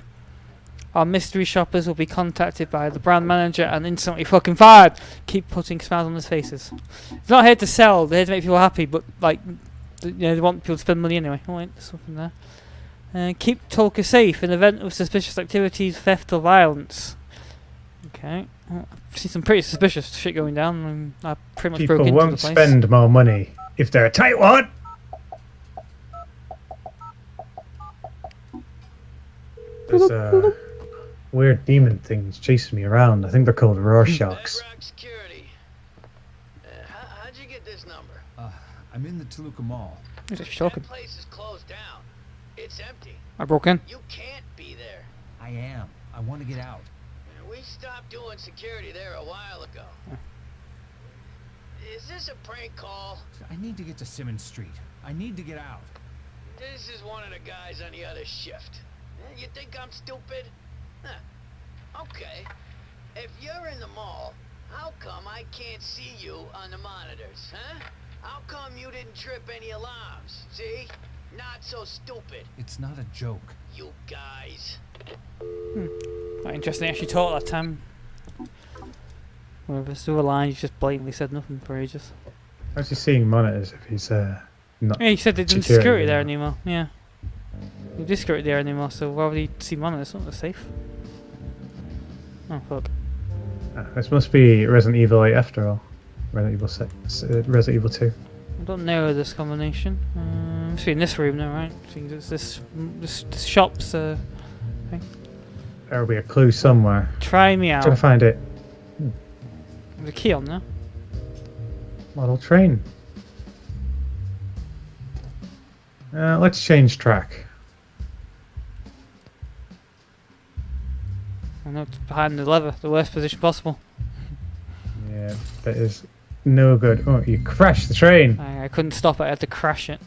our mystery shoppers will be contacted by the brand manager and instantly fucking fired. Keep putting smiles on their faces. It's not here to sell, they're here to make people happy, but like, you know, they want people to spend money anyway. Oh wait, there's something there. Keep Talker safe in the event of suspicious activities, theft or violence. Okay. Well, I've seen some pretty suspicious shit going down, and I pretty much broke People into the won't place. spend more money if they're a tight one. There's weird demon things chasing me around. I think they're called Rorsharks. Bedrock Security. How'd you get this number? I'm in the Toluca Mall. Who's actually talking? That place is closed down. It's empty. I broke in. You can't be there. I am. I want to get out. We stopped doing security there a while ago. Is this a prank call? I need to get to Simmons Street. I need to get out. This is one of the guys on the other shift. You think I'm stupid? Huh. Okay. If you're in the mall, how come I can't see you on the monitors, huh? How come you didn't trip any alarms? See? Not so stupid. It's not a joke. You guys. Quite interesting. They actually talked that time. Whereas the other line, he just blatantly said nothing for ages. How's he seeing monitors if he's not? Yeah, he said they didn't security security there anymore. anymore. Yeah. They did security there anymore, so why would he see monitors? Not safe. Oh, fuck. This must be Resident Evil 8 after all. Resident Evil 6, Resident Evil 2. I don't know this combination. Must be in this room now, right? I think it's this shop's thing. There'll be a clue somewhere. Try me out. Trying to find it. There's a key on there. Model train. Let's change track. I know it's behind the lever, the worst position possible. Yeah, that is no good. Oh, you crashed the train. I couldn't stop it, I had to crash it.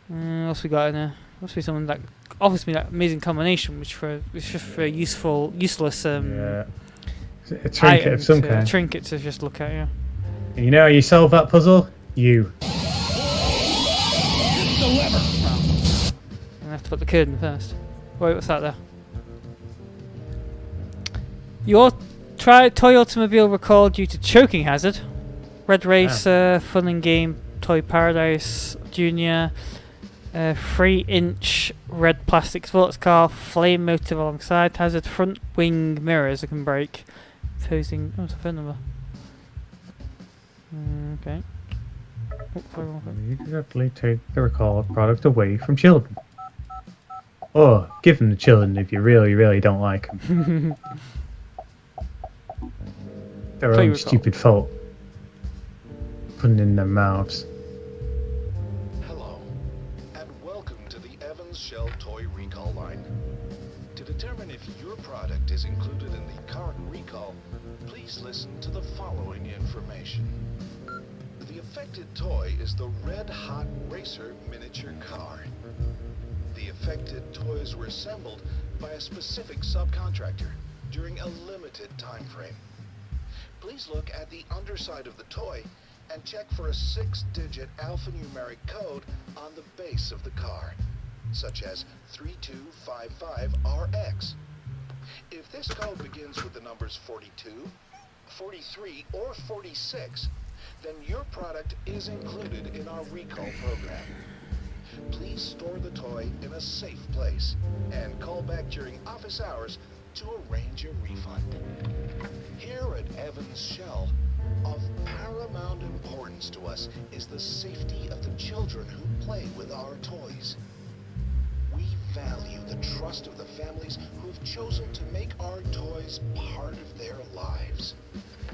What else we got in there? Must be something that obviously that amazing combination, which just for a useless Yeah. A trinket of some kind. Trinket to just look at, yeah. And you know how you solve that puzzle? You. I have to put the code in first. Wait, what's that there? Your toy automobile recalled due to choking hazard. Red Racer, Fun and Game, Toy Paradise, Junior, 3-inch red plastic sports car, flame motive alongside hazard, front wing mirrors that can break. Posing. Oh, it's a phone number. Okay. Oh, sorry, wrong phone. Immediately take the recalled product away from children. Or give them to children if you really, really don't like them. Their Toy own recall. stupid fault. Putting it in their mouths. Hello, and welcome to the Evans Shell Toy Recall line. To determine if your product is included in the current recall, please listen to the following information. The affected toy is the Red Hot Racer miniature car. The affected toys were assembled by a specific subcontractor during a limited time frame. Please look at the underside of the toy and check for a 6-digit alphanumeric code on the base of the car, such as 3255RX. If this code begins with the numbers 42, 43, or 46, then your product is included in our recall program. Please store the toy in a safe place and call back during office hours to arrange your refund. Here at Evans Shell, of paramount importance to us is the safety of the children who play with our toys. We value the trust of the families who've chosen to make our toys part of their lives,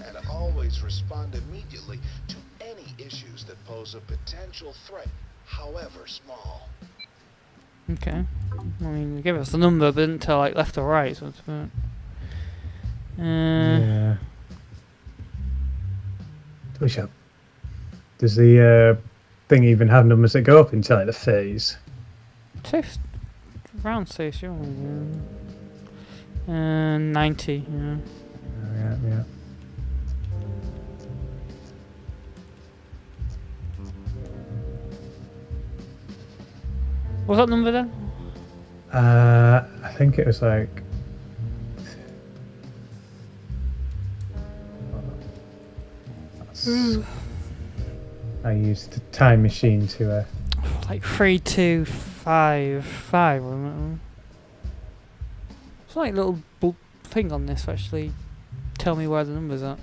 and always respond immediately to any issues that pose a potential threat, however small. Okay. I mean, they gave us the number, but didn't tell like left or right. So it's about. Yeah. Toy shop. Does the thing even have numbers that go up into like the 30s? Round station. 90. Yeah. Oh, yeah. What was that number then? I think it was like. I used the time machine to. Like 3255, wasn't it? It's like a little thing on this to actually tell me where the number's at.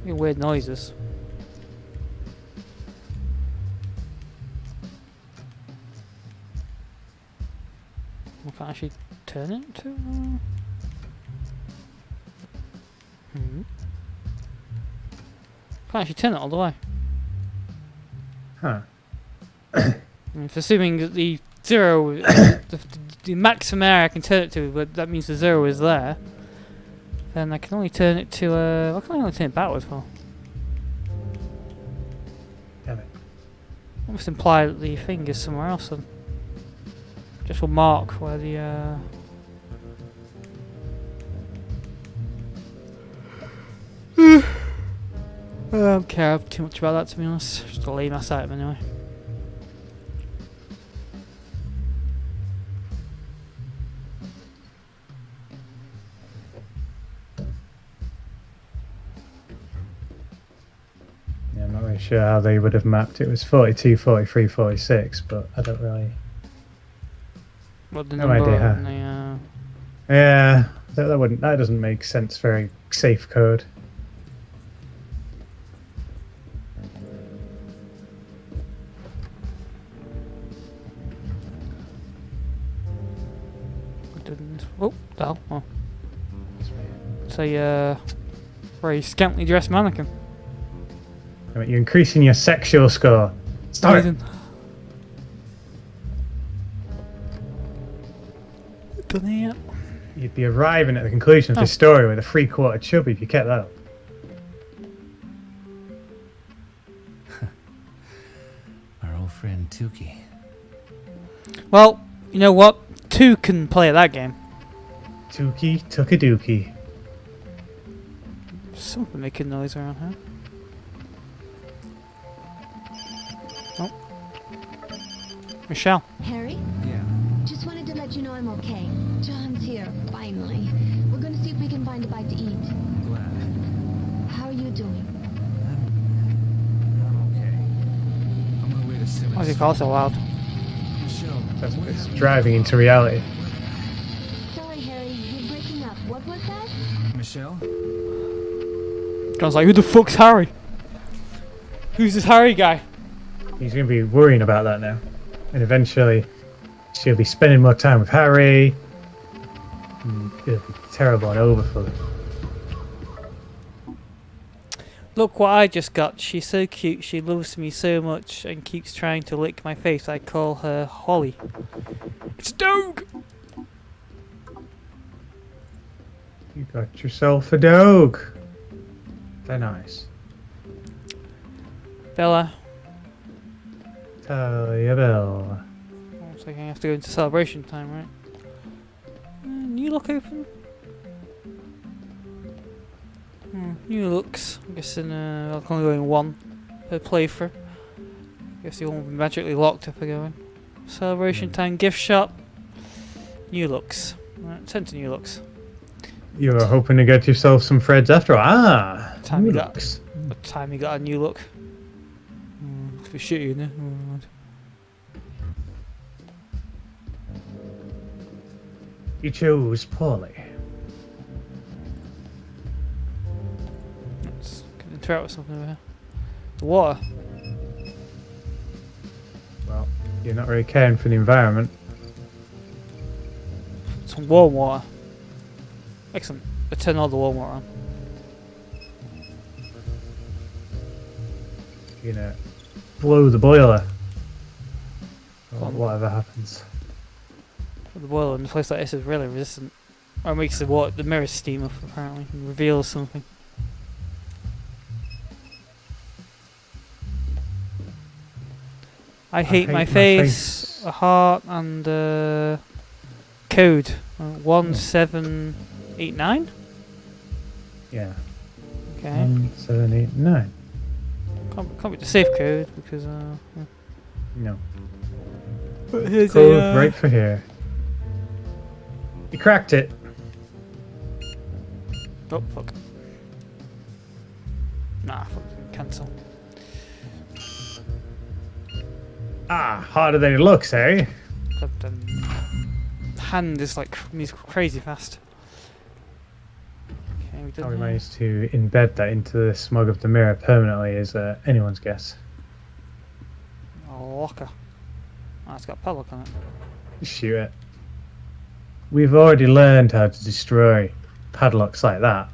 Weird noises. I can't actually turn it to. Can't actually turn it all the way. Huh. It's assuming that the zero, the maximum area I can turn it to, but that means the zero is there. Then I can only turn it to. What can I only turn it backwards for? Damn it. That must imply that the thing is somewhere else. Then. Just will mark where the. I don't care too much about that, to be honest. Just a lame ass item anyway. I'm not really sure how they would have mapped it. It was 42, 43, 46, but I don't really. What the No number idea. and the, Yeah, that doesn't make sense for a safe code. Oh, the hell. Oh. It's a very scantily dressed mannequin. I mean, you're increasing your sexual score. Stop it. Done it yet? You'd be arriving at the conclusion of this story with a 3/4 chub if you kept that up. Our old friend Tuki. Well, you know what? Two can play that game. Tuki, Tukadookie. Something making noise around here. Oh. Michelle. Harry? Yeah. Just wanted to let you know I'm okay. John's here, finally. We're gonna see if we can find a bite to eat. Glad. How are you doing? I'm okay. I'm on my way to Simmons. Why is he call so loud? Michelle, It's driving into reality. Sorry, Harry, you're breaking up. What was that? Michelle? John's like, who the fuck's Harry? Who's this Harry guy? He's going to be worrying about that now. And eventually, she'll be spending more time with Harry. And it'll be terrible and over for them. Look what I just got. She's so cute. She loves me so much and keeps trying to lick my face. I call her Holly. It's a dog! You got yourself a dog. Very nice. Bella. Tell you, Bill. Looks like I have to go into celebration time, right? New look open? New looks. I'm guessing I'll only go in one per playthrough. Guess the one will be magically locked if I go in. Celebration time gift shop. New looks. Right, send to new looks. You were hoping to get yourself some Freds after all. Ah, Time new you got. looks. What time you got a new look? For shit, you know. You chose poorly. Let's interact with something over here. The water. Well, you're not really caring for the environment. Some warm water. Excellent. I turn all the warm water on. You know, blow the boiler. Or whatever happens. The boiler in a place like this is really resistant. Or it makes the water, the mirror steam up apparently, and reveals something. I hate my face, a heart, and code 1789. Yeah. Okay. 1789. Can't be the safe code because No. But here's Code right for here. You cracked it. Oh fuck. Nah, fuck. Cancel. Ah, harder than it looks, eh? Hand is like moves crazy fast. Okay, we done How we here. managed to embed that into the smug of the mirror permanently is anyone's guess. A locker. Oh, it's got a padlock on it. Shoot it. We've already learned how to destroy padlocks like that.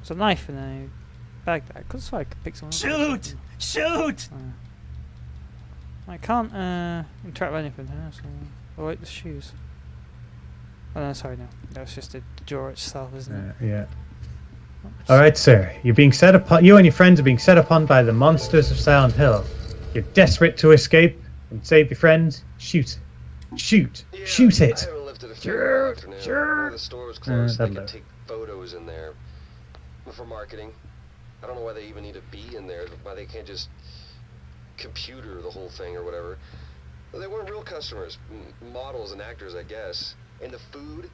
There's a knife in a bag there. That's why I could pick something up. Shoot! Shoot! I can't interact with anything here, so... Oh wait, the shoes. Oh no, sorry, no. That's just the drawer itself, isn't it? Yeah. Alright, sir. You're being set upon. You and your friends are being set upon by the monsters of Silent Hill. You're desperate to escape and save your friends. Shoot. Shoot. Yeah, Shoot it. I haven't lifted a finger all afternoon. Sure. The store was closed. They that'll could do. take photos in there for marketing. I don't know why they even need to be in there. Why they can't just computer the whole thing or whatever. Well, they weren't real customers, models and actors, I guess. And the food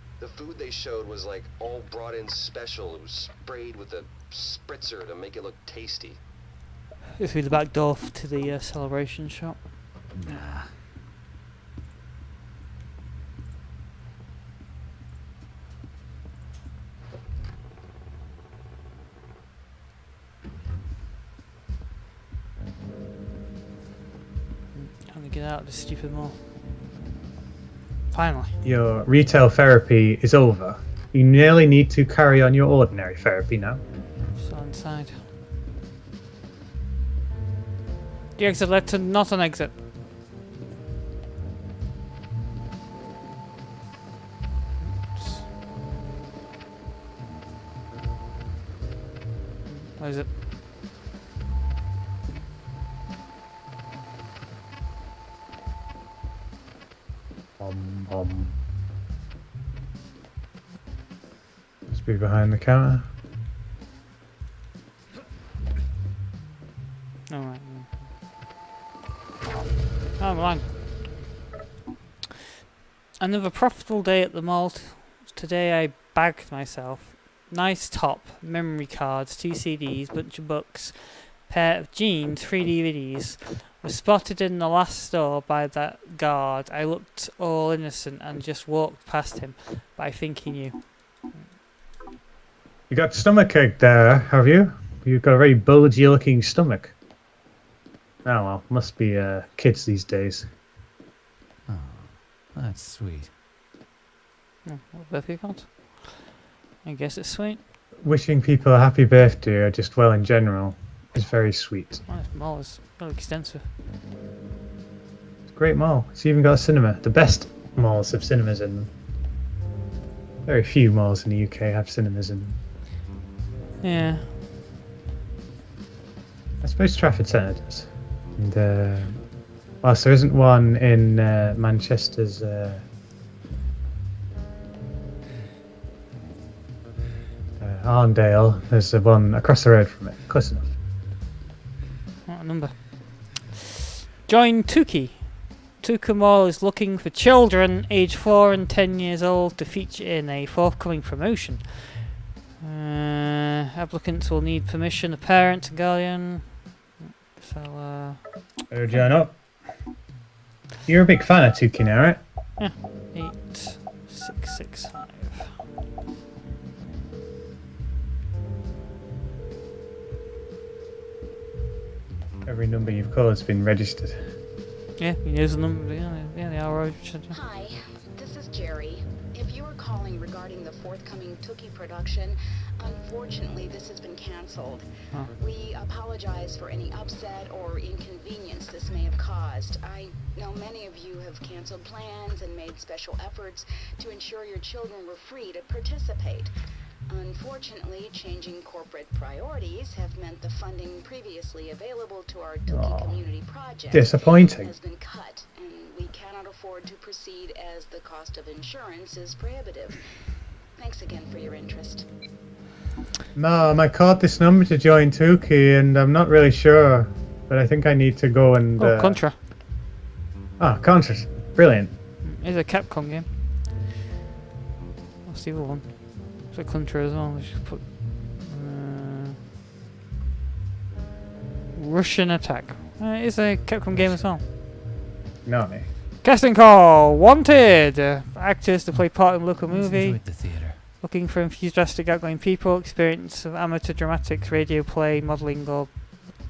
they showed was like all brought in special. It was sprayed with a spritzer to make it look tasty. This will be the back door to the celebration shop. Nah. Trying to get out of this stupid mall. Finally. Your retail therapy is over. You nearly need to carry on your ordinary therapy now. So inside. The exit led to not an exit. Oops. What is it? Must be behind the counter. Alright. Oh, man. Another profitable day at the mall. Today I bagged myself. Nice top, memory cards, 2 CDs, bunch of books, pair of jeans, 3 DVDs. Was spotted in the last store by that guard. I looked all innocent and just walked past him, but I think he knew. You got stomachache there, have you? You've got a very bulgy looking stomach. Oh well, must be kids these days. Oh, that's sweet. Oh, what birthday card? I guess it's sweet. wishing people a happy birthday or just well in general is very sweet. Oh, this mall is really extensive. It's a great mall. It's even got a cinema. The best malls have cinemas in them. Very few malls in the UK have cinemas in them. Yeah. I suppose Trafford Centre does. And whilst there isn't one in Manchester's Arndale, there's one across the road from it. Close enough. What a number. Join Tuki. Tuka Mall is looking for children aged 4 and 10 years old to feature in a forthcoming promotion. Applicants will need permission of parent and guardian. So, Oh, join up. You're a big fan of Tuki now, right? yeah. 8665. Every number you've called has been registered. Yeah, he knows the number. Yeah, they are registered. Yeah. Hi, this is Jerry. If you are calling regarding the forthcoming Tookie production, unfortunately this has been cancelled. Huh. We apologize for any upset or inconvenience this may have caused. I know many of you have canceled plans and made special efforts to ensure your children were free to participate. Unfortunately, changing corporate priorities have meant the funding previously available to our Tookie community project Disappointing. has been cut, and we cannot afford to proceed as the cost of insurance is prohibitive. Thanks again for your interest. Mom, I called this number to join Tuki and I'm not really sure, but I think I need to go and... Oh, Contra. Ah, Contra. Brilliant. It's a Capcom game. What's the other one? It's a Contra as well. Let's just put Russian Attack. It's a Capcom game as well. No, me. Casting call! Wanted! Actors to play part in local movie. Enjoyed the theater. Looking for enthusiastic, outgoing people. Experience of amateur dramatics, radio play, modelling, or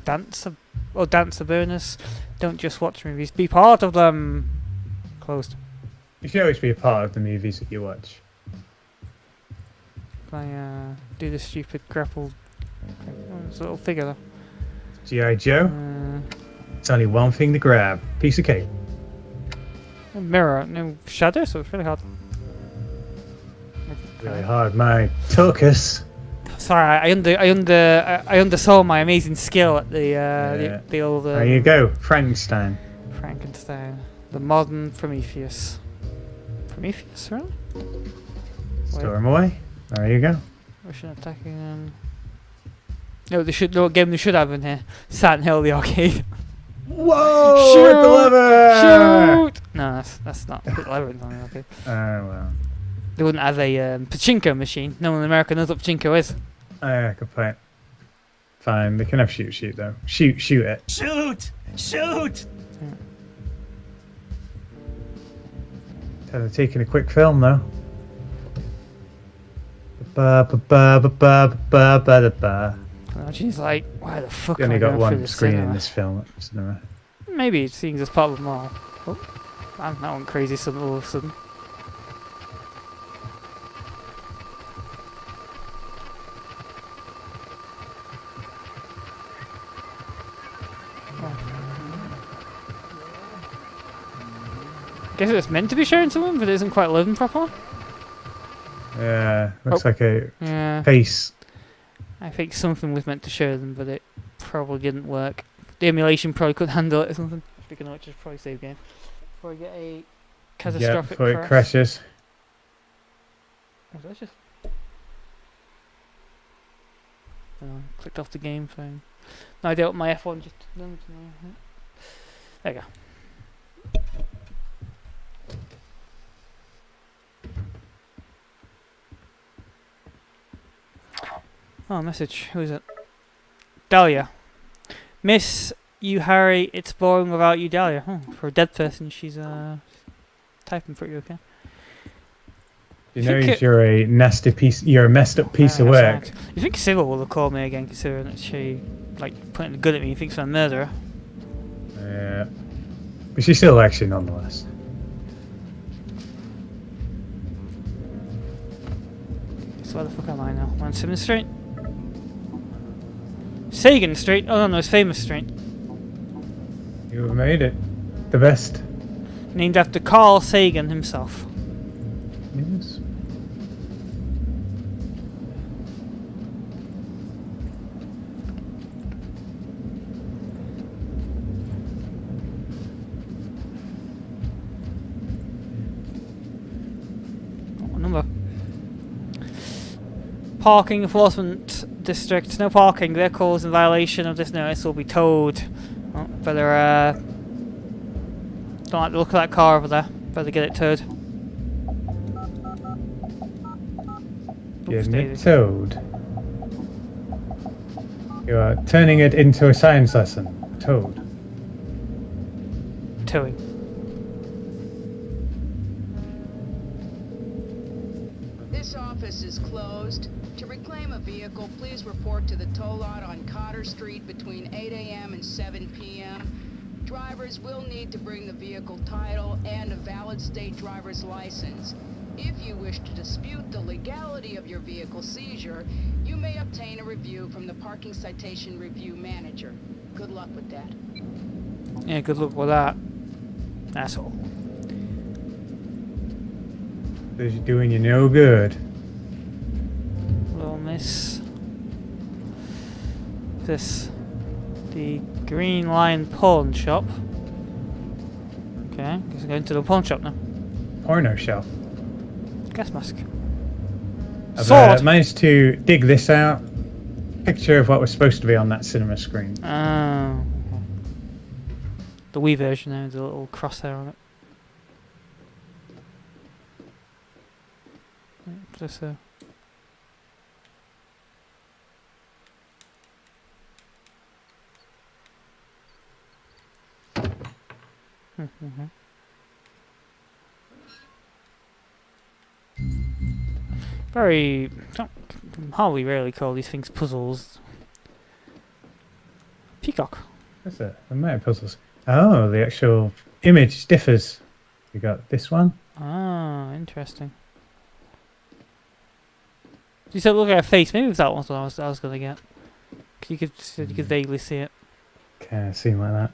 dance a bonus. Don't just watch movies. Be part of them! Closed. You should always be a part of the movies that you watch. I do this stupid grapple. It's a little figure though. G.I. Joe? It's only one thing to grab. Piece of cake. A mirror, no shadow, so it's really hard. Really hard, my Tokus. Sorry, I undersaw my amazing skill at the old. There you go, Frankenstein. Frankenstein, the modern Prometheus. Prometheus, really? Store him away. There you go. Russian attacking. No, they should. No game they should have in here. Silent Hill, the arcade. Whoa! Shoot! With the lever! Shoot! No, that's not. Put the lever in on the arcade. Oh well. They wouldn't have a pachinko machine. No one in America knows what pachinko is. Oh yeah, good point. Fine, they can have shoot though. Shoot it. Shoot! Shoot! So they're taking a quick film though. She's like, why the fuck? You only am I got going through one this screen cinema? in this film. Cinema. Maybe it seems as part of the mall. Oh, that went crazy all of a sudden. Guess it's meant to be showing someone, but it isn't quite loading properly. Yeah, looks like a Yeah. face. I think something was meant to show them, but it probably didn't work. The emulation probably couldn't handle it or something. Speaking of which, just probably save game. Before I get a Yeah, catastrophic before it crash. crashes. Oh, that's just... clicked off the game thing. No idea what my F1 just done to me. There you go. Oh, message. Who is it? Dahlia. Miss you, Harry. It's boring without you, Dahlia. Oh, for a dead person, she's typing pretty okay. You know you're a nasty piece. You're a messed up piece of work. Right. You think Sybil will have called me again, considering that she like pointing the gun at me and thinks I'm a murderer? Yeah, but she still likes you nonetheless. So where the fuck am I now? I'm on Simmons Street? Sagan Street? Oh no, it's Famous Street. You made it. The best. Named after Carl Sagan himself. Yes. What number? Parking Enforcement District. No parking. Vehicles in violation of this notice will be towed. Oh, better, don't like the look of that car over there. Better get it towed. Getting it towed. You are turning it into a science lesson. Towed. Towing. This office is closed. To reclaim a vehicle, please report to the tow lot on Cotter Street between 8 a.m. and 7 p.m. Drivers will need to bring the vehicle title and a valid state driver's license. If you wish to dispute the legality of your vehicle seizure, you may obtain a review from the Parking Citation Review Manager. Good luck with that. Yeah, good luck with that. Asshole. Because you're doing you no good. Little miss. This. The Green Lion Pawn Shop. Okay, guess I'm going to the pawn shop now. Porno shop. Gas mask. I've managed to dig this out. Picture of what was supposed to be on that cinema screen. Oh. Okay. The Wii version there with a little crosshair on it. Just very. Hardly rarely call these things puzzles. Peacock. That's it. The meta puzzles. Oh, the actual image differs. You got this one. Ah, interesting. You said look at her face. Maybe it was that one I was gonna get. You could vaguely see it. Kind of seem like that.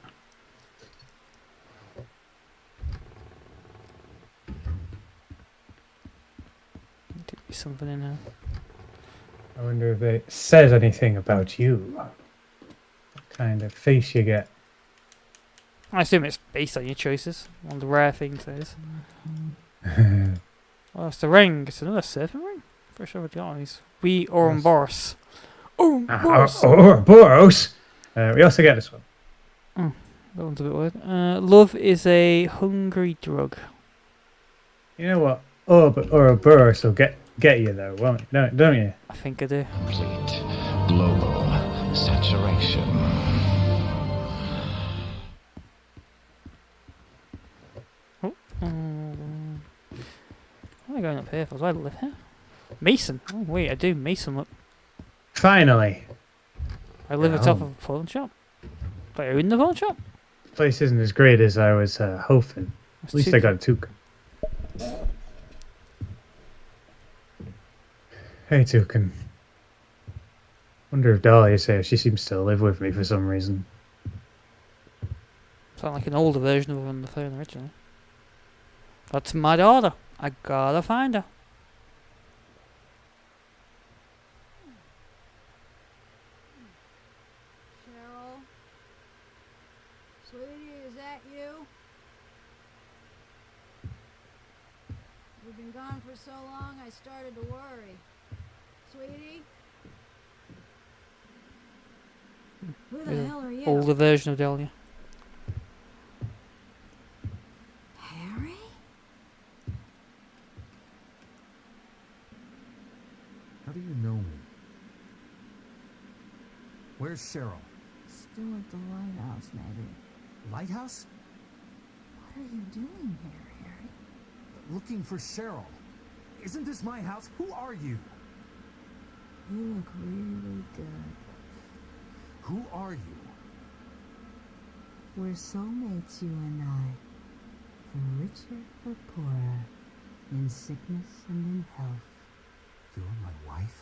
Could be something in here. I wonder if it says anything about you. What kind of face you get. I assume it's based on your choices. One of the rare things it is. Oh, it's the ring. It's another serpent ring. Pretty sure we got these. We Ouroboros. Ouroboros. Ouroboros. We also get this one. Oh, that one's a bit weird. Love is a hungry drug. You know what? Ouroboros will get you though, won't it? Don't you? I think I do. Complete global saturation. Oh, why am I going up here? Do I live here? Mason. Oh wait, I do Mason. Look. Finally. I live atop of a pawn shop. But you're in the pawn shop? Place isn't as great as I was hoping. At least I got a toucan. Hey, toucan. Wonder if Dahlia's here. She seems to live with me for some reason. Sound like an older version of her on the phone originally. That's my daughter. I gotta find her. Cheryl? Sweetie, is that you? You've been gone for so long, I started to worry. Sweetie? Who the hell are you? Older version of Delia. Harry? How do you know me? Where's Cheryl? Still at the lighthouse, maybe. Lighthouse? What are you doing here, Harry? Looking for Cheryl. Isn't this my house? Who are you? You look really good. Who are you? We're soulmates, you and I. For richer or poorer, in sickness and in health. You're my wife?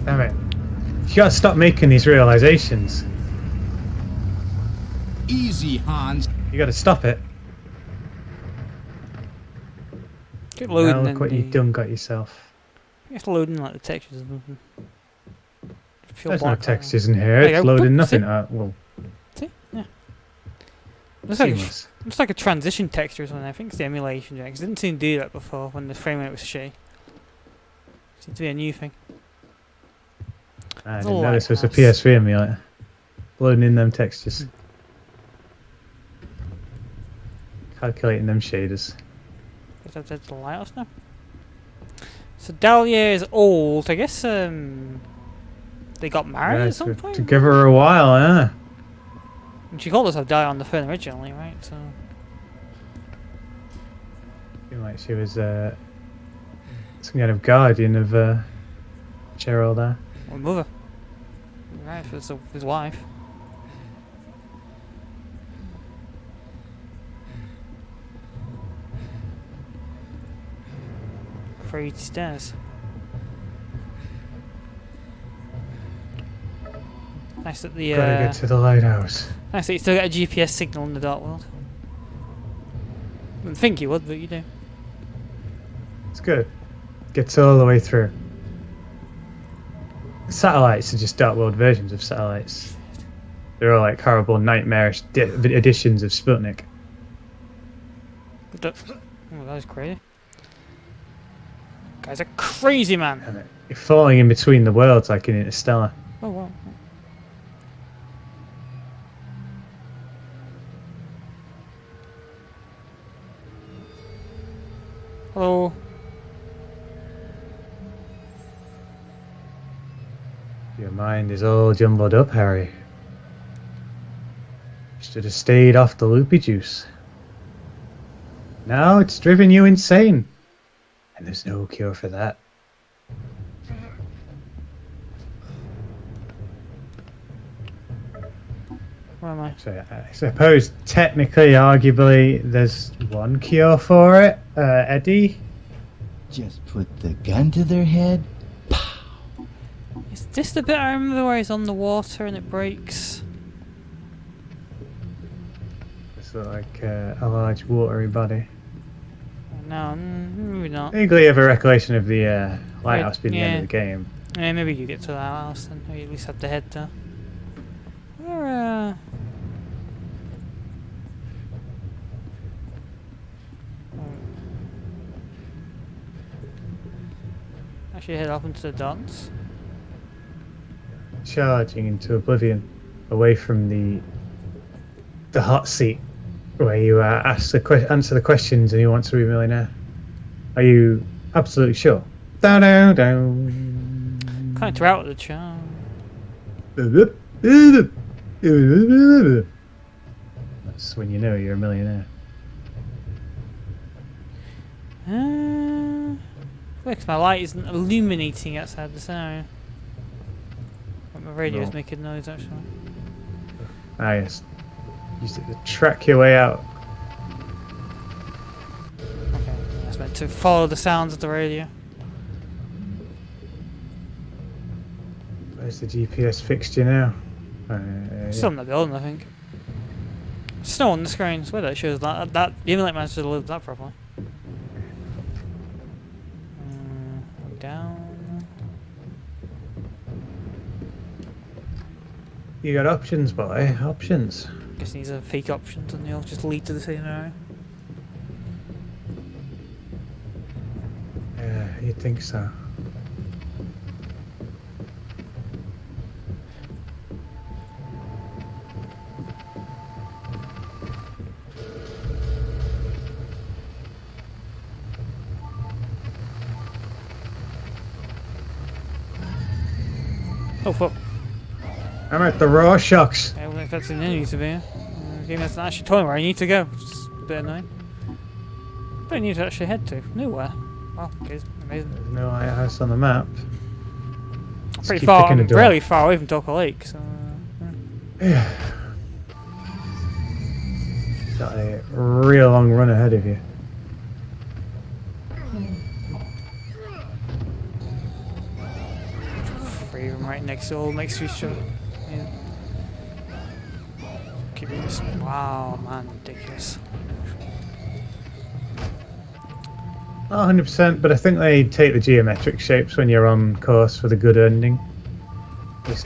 Damn it. You gotta stop making these realizations. Easy, Hans. You gotta stop it. Get loading. Now look what you've done got yourself. It's loading like the textures and nothing. There's no textures in here. There you It's go. loading Boop, nothing. see? Well, See? Yeah. seamless. Looks like a transition texture or something. I think it's the emulation jack. 'Cause it didn't seem to do that before when the frame rate was shitty. Seems to be a new thing. I It's didn't a know this was a lighthouse. PS3 emulator. Loading in them textures. Calculating them shaders. Is that the lighthouse now? So Dahlia is old. I guess they got married Yeah, at some point. together a while, yeah. And she called herself Dahlia on the phone originally, right? So Seemed like she was some kind of guardian of Cheryl there. or mother, right? For his wife. Crazy stairs. Nice that the Gotta get to the lighthouse. nice that you still get a GPS signal in the dark world. Wouldn't think you would, but you do. It's good. Gets all the way through. Satellites are just dark world versions of satellites. They're all like horrible, nightmarish editions of Sputnik. Oh, that was crazy. Guy's a crazy man. And you're falling in between the worlds like in Interstellar. Oh wow. Hello. Your mind is all jumbled up, Harry. Should have stayed off the loopy juice. Now it's driven you insane. And there's no cure for that. Where am I? So I suppose technically, arguably, there's one cure for it, Eddie. Just put the gun to their head. Is this the bit I remember where he's on the water and it breaks? It's like a large watery body. No, maybe not. Vaguely have a recollection of the lighthouse being the end yeah. of the game. Yeah, maybe you get to that house then. Or you at least have to head there. Where, actually head off into the darkness. Charging into oblivion, away from the hot seat where you answer the questions and you want to be a millionaire. Are you absolutely sure? Down, down, down. Kind of throughout the charm. That's when you know you're a millionaire. Looks my light isn't illuminating outside the scenario. But my radio's No. making noise actually. Ah, yes. Use it to track your way out. Okay, that's meant to follow the sounds of the radio. Where's the GPS fixture now? Still in the building, I think. Snow on the screen. Swear that shows that. The emulate managed to load that properly. Down. You got options, boy. Options. Guessing these are fake options and they'll just lead to the same area. Yeah, you'd think so. Oh fuck. I'm at the Rorschachs. I don't know if that's an enemy severe. Game that's not actually telling me where I need to go, which is a bit annoying. Don't need to actually head to. Nowhere. Well, okay, amazing. There's no lighthouse on the map. I'm pretty keep far, picking I'm a door. really far away from Docker Lake, so... Yeah. Got a real long run ahead of you. even right next to each other. Yeah. Keeping this. Wow, man, ridiculous. Not 100%, but I think they take the geometric shapes when you're on course for the good ending.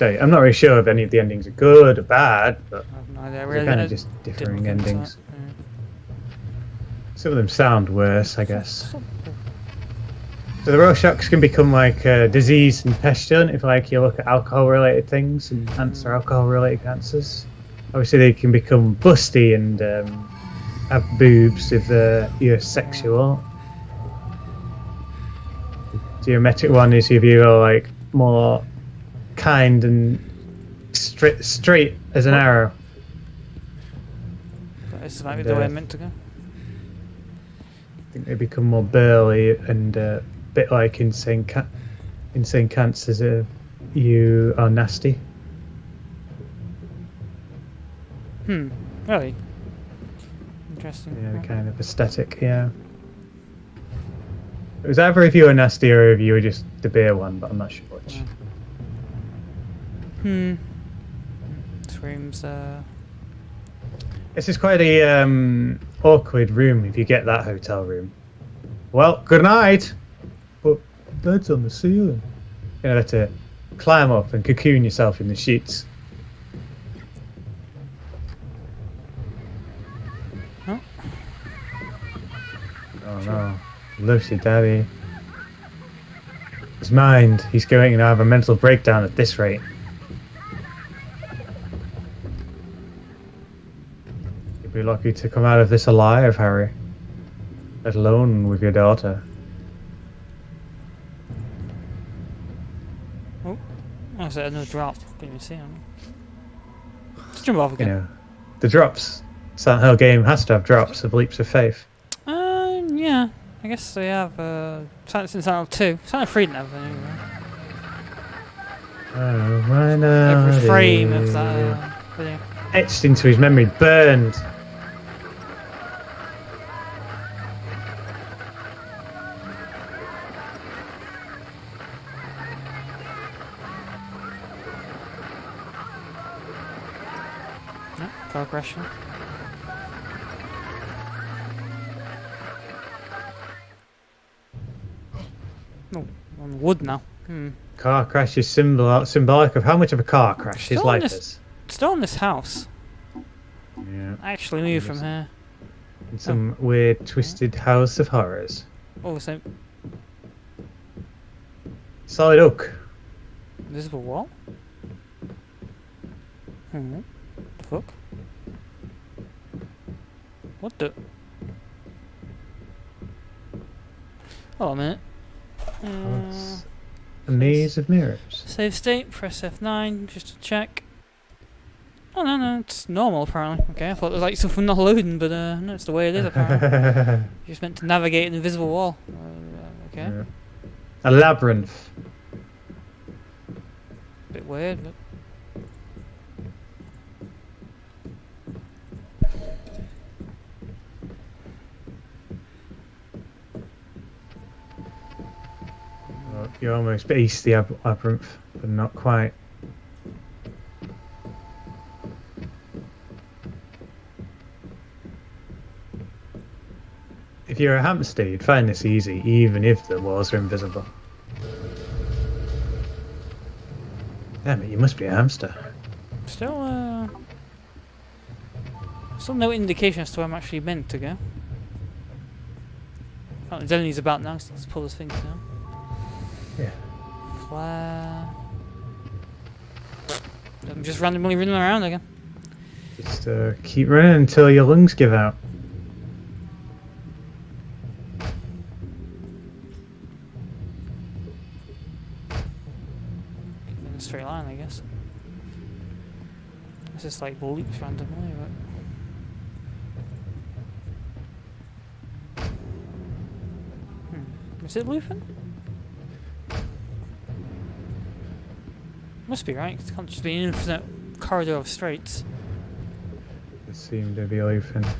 I'm not really sure if any of the endings are good or bad, but they're kind of just differing endings. Yeah. Some of them sound worse, I guess. So the Rorschachs can become like diseased and pestilent if like you look at alcohol-related things and answer alcohol-related cancers. Obviously they can become busty and have boobs if you're sexual. The geometric one is if you're like more kind and straight as an arrow. This might be the way I'm meant to go. I think they become more burly and a bit like insane cancers if you are nasty. Really? Interesting. Yeah, the kind of aesthetic, yeah. It was either if you were nasty or if you were just the beer one, but I'm not sure which. Screams, This is quite a awkward room if you get that hotel room. Well, good night! But bed's on the ceiling. You're gonna have to climb up and cocoon yourself in the sheets. Huh? Oh no. Lucy, Daddy. His mind, he's going to have a mental breakdown at this rate. You'll be lucky to come out of this alive, Harry. Let alone with your daughter. Oh, I said no drop. Didn't even see him. Let's jump off again. You know, the drops. Silent Hill game has to have drops of leaps of faith. Yeah. I guess they have, since Silent Hill 2. Silent Hill 3 didn't have any, Oh, why not? Every frame of that video. Etched into his memory, burned. Car crashing. Oh, on wood now. Car crash is symbolic of how much of a car crash his life is. Still in this house. Yeah. I actually moved from here. In some weird, twisted house of horrors. Oh, so Solid oak. invisible wall? The fuck? What the? Oh, a minute. It's a maze of mirrors. Save state, press F9 just to check. Oh no, it's normal apparently. Okay, I thought it was like something not loading, but no, it's the way it is apparently. You're just meant to navigate an invisible wall. Okay. Yeah. A labyrinth. Bit weird, but. Well, you almost aced the labyrinth, but not quite. If you're a hamster, you'd find this easy, even if the walls are invisible. Damn it, you must be a hamster. Still no indication as to where I'm actually meant to go. Oh, Zeleni's about now, so let's pull his things down. Yeah. Flare. I'm just randomly running around again. Just keep running until your lungs give out. In a straight line, I guess. It's just like loops randomly, but. Is it looping? Must be right, 'cause it can't just be an infinite corridor of straights. It seemed to be looping. Oh,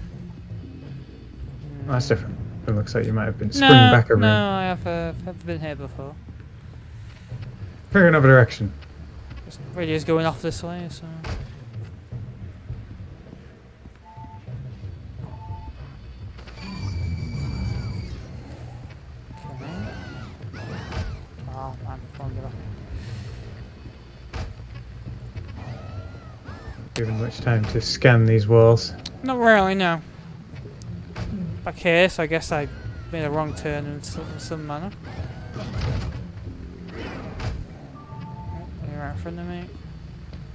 that's different. It looks like you might have been springing back a room. No, I've been here before. Figure another direction. Radio's going off this way, so. Oh man, can't get up. Given much time to scan these walls. Not really, no. Back here, so I guess I made a wrong turn in some manner. You're right in front of me.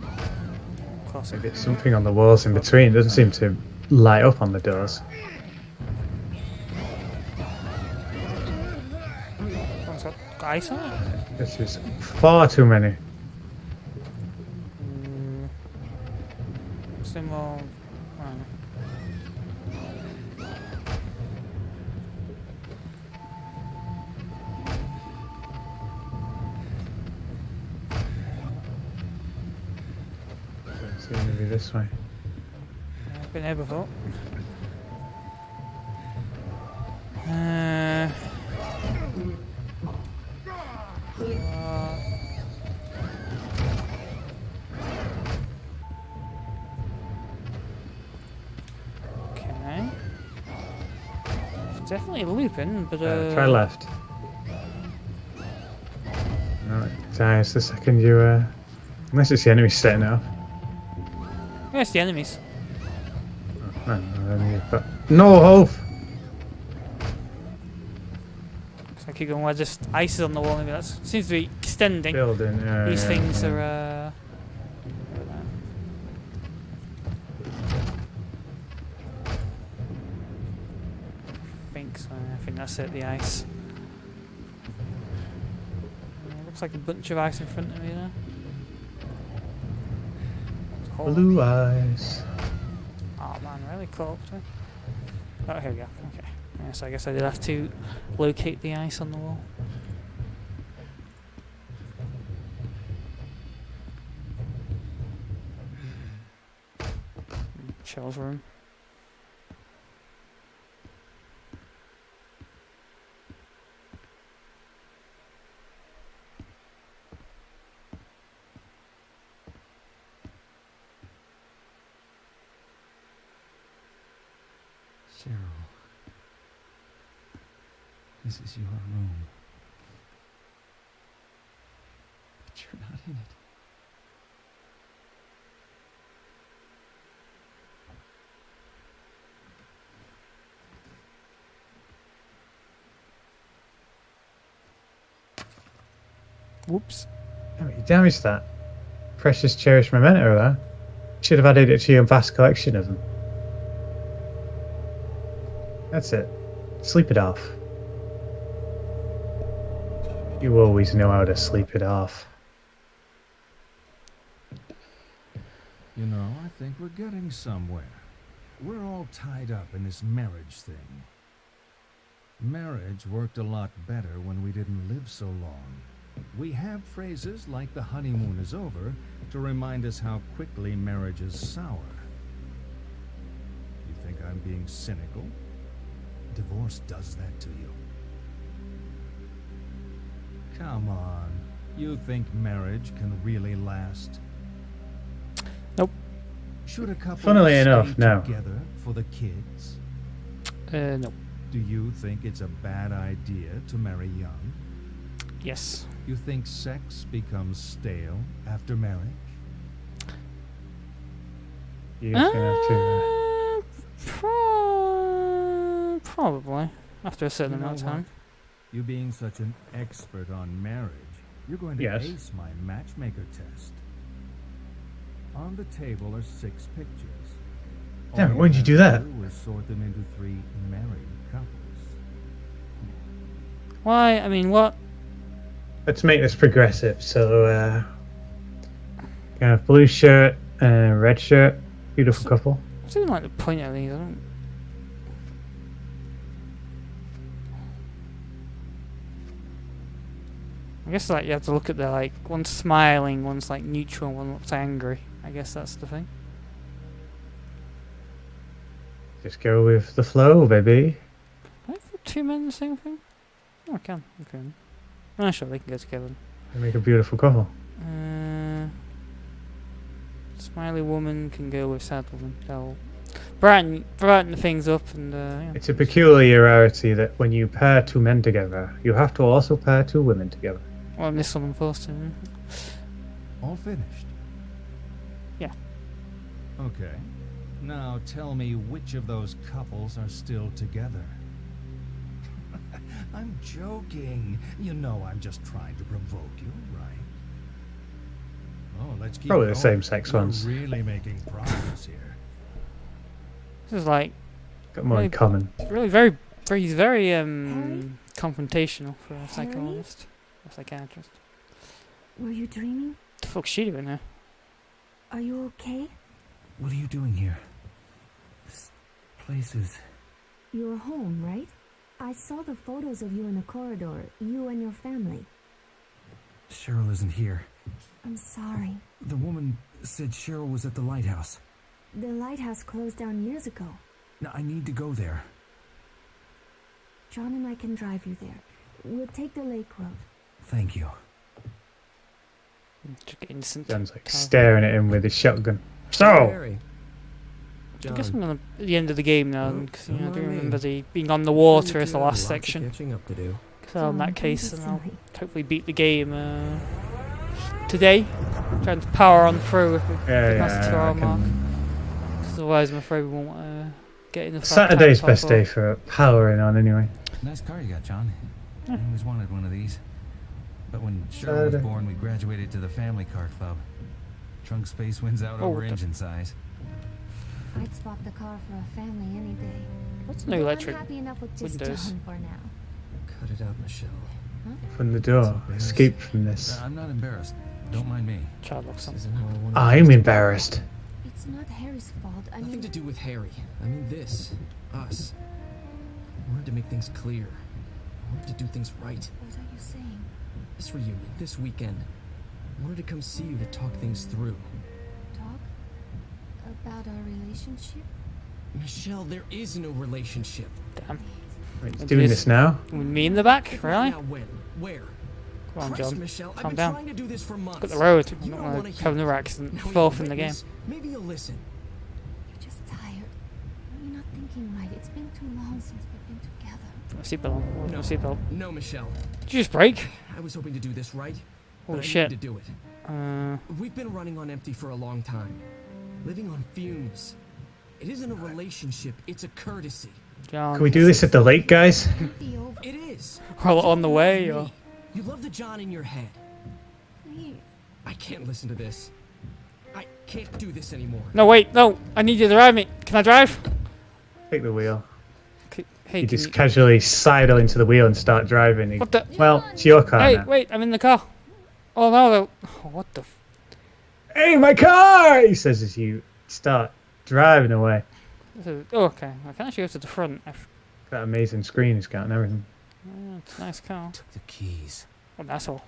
Of course. Maybe it's something on the walls in between. It doesn't seem to light up on the doors. One's got ice on it. This is far too many. More. It's going to be this way. I've been here before. Definitely looping, but try left. No, it dies the second you unless it's the enemy setting it off. Yeah, it's the enemies. Oh, no, then you've got no hope. So I keep going where just ice is on the wall, maybe that seems to be extending. Building, These things are I think that's it, the ice. Looks like a bunch of ice in front of me there. Blue eyes. Oh man, really close to me. Oh, here we go. Okay. Yeah, so I guess I did have to locate the ice on the wall. Shell's room. Cheryl, this is your room. But you're not in it. Whoops. Damn it, you damaged that. Precious cherished memento there. Should have added it to your vast collection of them. That's it. Sleep it off. You always know how to sleep it off. You know, I think we're getting somewhere. We're all tied up in this marriage thing. Marriage worked a lot better when we didn't live so long. We have phrases like the honeymoon is over to remind us how quickly marriage is sour. You think I'm being cynical? Divorce does that to you. Come on. You think marriage can really last? Nope. Should a couple Funnily stay enough, no. together for the kids? Nope. Do you think it's a bad idea to marry young? Yes. You think sex becomes stale after marriage? You're just gonna have to. Probably. After a certain amount of time. You being such an expert on marriage, you're going to Yes. ace my matchmaker test. On the table are 6 pictures. Damn it, All when'd you have do to that? Was sort them into 3 married couples. Why? I mean, what? Let's make this progressive. So, kind of blue shirt and red shirt. Beautiful couple. What's even like the point of these? I don't. I guess like you have to look at the like one's smiling, one's like neutral, one looks angry. I guess that's the thing. Just go with the flow, baby. Can I put 2 men in the same thing? Oh, I can. Oh, sure, they can go together. They make a beautiful couple. Smiley woman can go with sad woman. They'll brighten things up and yeah. It's a peculiarity that when you pair two men together, you have to also pair two women together. Well, I missed someone first. All finished? Yeah. Okay. Now tell me which of those couples are still together. I'm joking. You know I'm just trying to provoke you, right? Oh, let's keep Probably the going. same-sex We're ones. really making progress here. This is like Got more in common. really very he's very confrontational for a psychologist or psychiatrist. Were you dreaming? The fuck's she doing there? Are you okay? What are you doing here? This place is... You're home, right? I saw the photos of you in the corridor, you and your family. Cheryl isn't here. I'm sorry. The woman said Cheryl was at the lighthouse. The lighthouse closed down years ago. Now, I need to go there. John and I can drive you there. We'll take the lake road. Thank you. Just get innocent. John's like staring at him with his shotgun. So! I guess I'm gonna at the end of the game now, because I do remember being on the water as the last section. So in that case, then I'll hopefully beat the game today. Trying to power on through if it passes the 2 hour mark. Because otherwise, I'm afraid we won't get enough. Saturday's best day for powering on, anyway. Nice car you got, John. I always wanted one of these. But when Cheryl was born, we graduated to the family car club. Trunk space wins out over engine size. I'd swap the car for a family any day. What's no electric I'm happy enough with just windows? John for now. Cut it out, Michelle. From the door. Escape from this. I'm not embarrassed. Don't mind me. Child looks I'm embarrassed. It's not Harry's fault. I Nothing mean, to do with Harry. I mean this. Us. I wanted to make things clear. I wanted to do things right. what are you saying? This reunion, this weekend. I wanted to come see you to talk things through. Talk about our relationship? Michelle, there is no relationship. Damn. Wait, he's doing this now? With me in the back? Really? Now when? Where? Come on, Christ, John. Michelle, I've Calm been down. trying to do this for months. Look at the road. I'm You not don't going wanna to have hear another it. accident. Now Fourth you're in the game. witness. Maybe you'll listen. You're just tired. You're not thinking right. It's been too long since we've been together. Seatbelt on. No, Seatbelt. no, Michelle. Did you just break? I was hoping to do this right. Holy but shit. I need to do it. We've been running on empty for a long time. Living on fumes. It isn't a relationship, it's a courtesy. John. Can we do this at the lake, guys? It is. Well, on the way, or? You love the John in your head. Please. I can't listen to this. I can't do this anymore. No, wait, no. I need you to drive me. Can I drive? Take the wheel. Hey, You just casually sidle into the wheel and start driving. What the? Well, it's your car Hey, now. wait, I'm in the car. Oh no, oh, what the? Hey, my car! He says as you start driving away. Oh, okay. I can actually go to the front. That amazing screen he's got and everything. Oh, it's a nice car. Took the keys. What an asshole.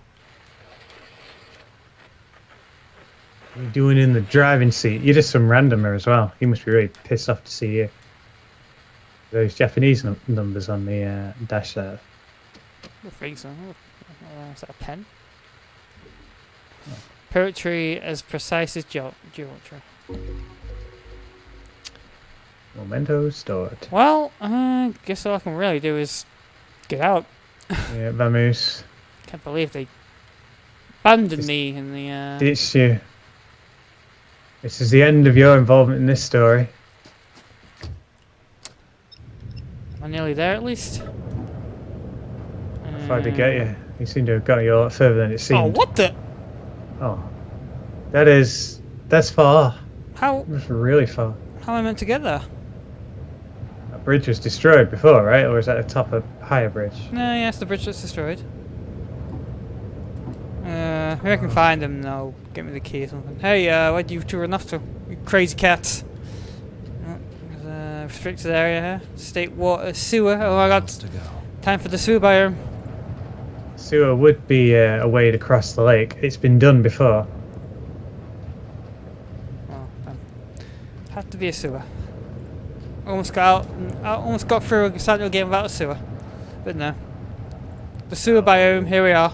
What are you doing in the driving seat? You're just some randomer as well. He must be really pissed off to see you. Those Japanese numbers on the dash there. I think so. Is that a pen? Poetry as precise as geometry. Memento stored. Well, guess all I can really do is get out. Yeah, Vamoose. Can't believe they abandoned me in the. Ditched you. This is the end of your involvement in this story. Am I nearly there at least? If I did get you, you seem to have got you a lot further than it seemed. Oh, what the? Oh, that's far. How? That's really far. How am I meant to get there? That bridge was destroyed before, right? Or is that the top of a higher bridge? No, yes, the bridge that's destroyed. Maybe I can find him now. Get me the key or something. Hey, where'd you two run off to? You crazy cats. There's a restricted area here. State water, sewer. Oh my god. Time for the sewer biome. Sewer would be a way to cross the lake. It's been done before. Oh, had to be a sewer. Almost got out. Almost got through a Silent Hill game without a sewer, but no. The sewer biome. Here we are.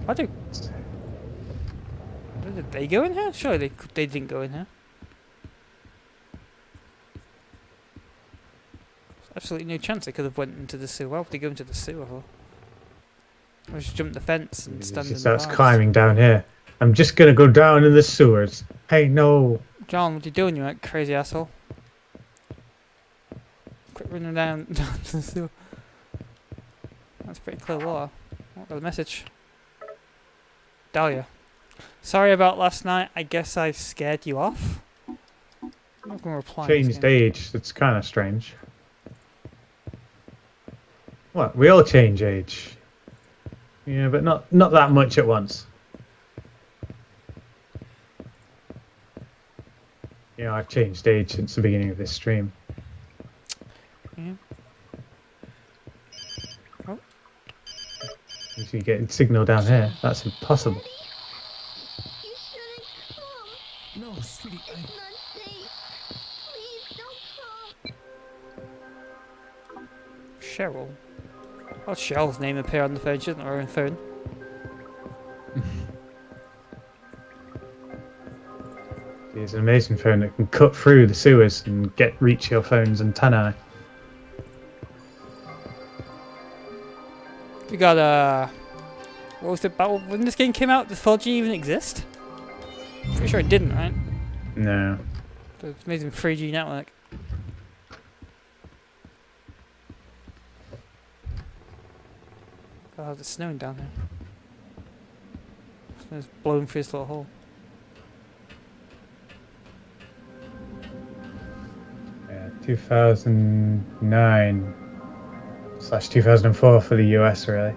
I do Did they go in here? Sure, they didn't go in here. There's absolutely no chance they could have went into the sewer. Why would they go into the sewer for? Or just jump the fence and stand in He the starts bars. climbing down here. I'm just gonna go down in the sewers. Hey, no. John, what are you doing, you crazy asshole? Quit running down to the sewer. That's pretty clear water. What got a message? Dahlia. Sorry about last night. I guess I scared you off. I'm not going to reply. Changed age. That's kind of strange. What? We all change age. Yeah, but not that much at once. You know, I've changed age since the beginning of this stream. Yeah. Oh. If you get signal down here, that's impossible. No, sweetie. Cheryl. How Cheryl's name appear on the phone? She doesn't have her own phone. It's an amazing phone that can cut through the sewers and reach your phone's antennae. We got what was it about when this game came out? Did 4G even exist? Pretty sure it didn't, right? No. So it's amazing 3G network. God, it's snowing down here. Snow's blowing through this little hole. Yeah, 2009/2004 for the US, really.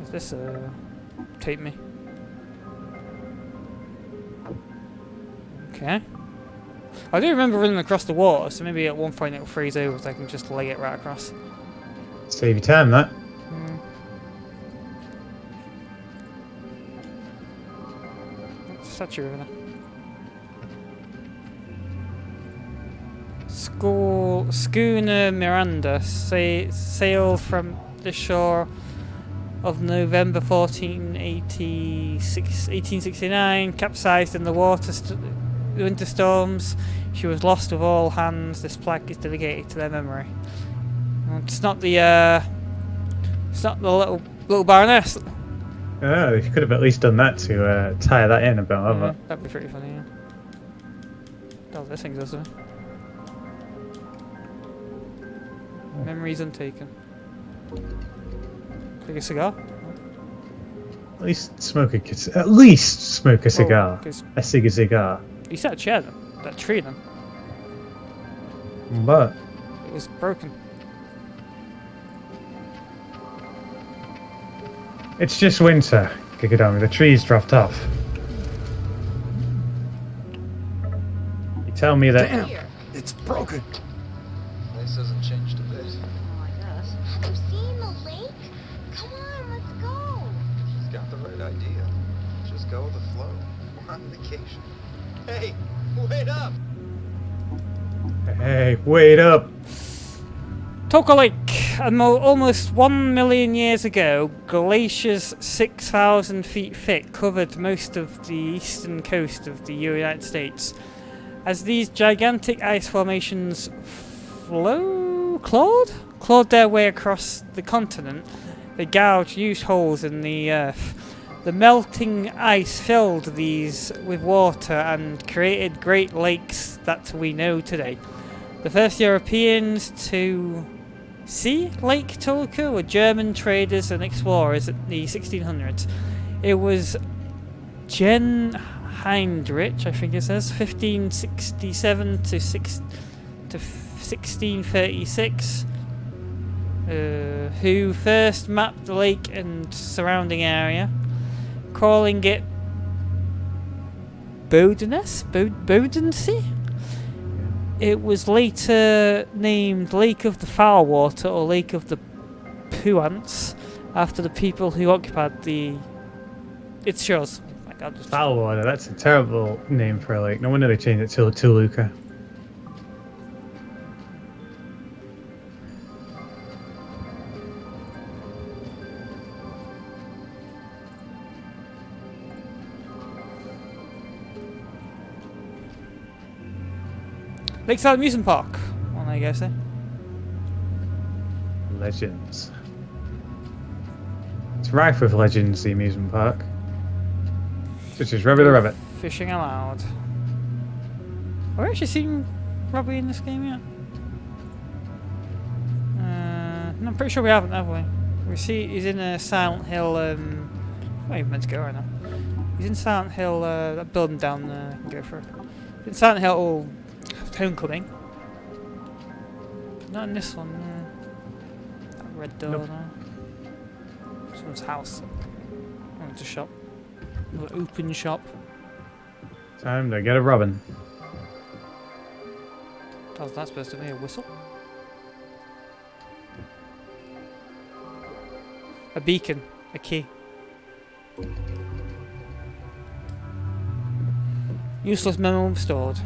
Is this tape me? Okay. I do remember running across the water, so maybe at one point it'll freeze over so I can just lay it right across. Save you time, that. Statue over there. Schooner Miranda sailed from the shore of November 1869, capsized in the winter storms. She was lost with all hands. This plaque is dedicated to their memory. Well, it's not the little baroness. Oh, you could have at least done that to tie that in a bit, Yeah, that'd be pretty funny, yeah. Oh, this thing does it. Memories untaken. Take a cigar? At least smoke a cigar. Oh, a cigar. You set a chair then. That tree then. But it was broken. It's just winter, Gigadami. The trees dropped off. You tell me that. Damn! It's broken. Place hasn't changed a bit. Oh, I guess. Have you seen the lake? Come on, let's go. She's got the right idea. Just go with the flow. We're on vacation. Hey, wait up! Hey, wait up! Toka Lake. Almost 1 million years ago, glaciers 6,000 feet thick covered most of the eastern coast of the United States. As these gigantic ice formations clawed their way across the continent, they gouged huge holes in the earth. The melting ice filled these with water and created great lakes that we know today. The first Europeans to see Lake Toluca were German traders and explorers in the 1600s. It was Jen Heinrich, I think it says, 1567 to 1636, who first mapped the lake and surrounding area, calling it Bodensee. It was later named Lake of the Foulwater or Lake of the Puants after the people who occupied its shores. Foulwater, that's a terrible name for a lake. No wonder they changed it to Toluca. Lakeside Amusement Park. Well, there you go, sir. Legends. It's rife with legends, the amusement park. Such as Rabbit the Rabbit. Fishing allowed. Have we actually seen Robbie in this game yet? No, I'm pretty sure we haven't, have we? We see he's in a Silent Hill. I'm not even meant to go right now. He's in Silent Hill, that building down there. I can go for it. In Silent Hill Homecoming. Not in this one. That red door there. Someone's house. Oh, it's a shop. A little open shop. Time to get a robin. How's that supposed to be? A whistle? A beacon. A key. Useless memo stored.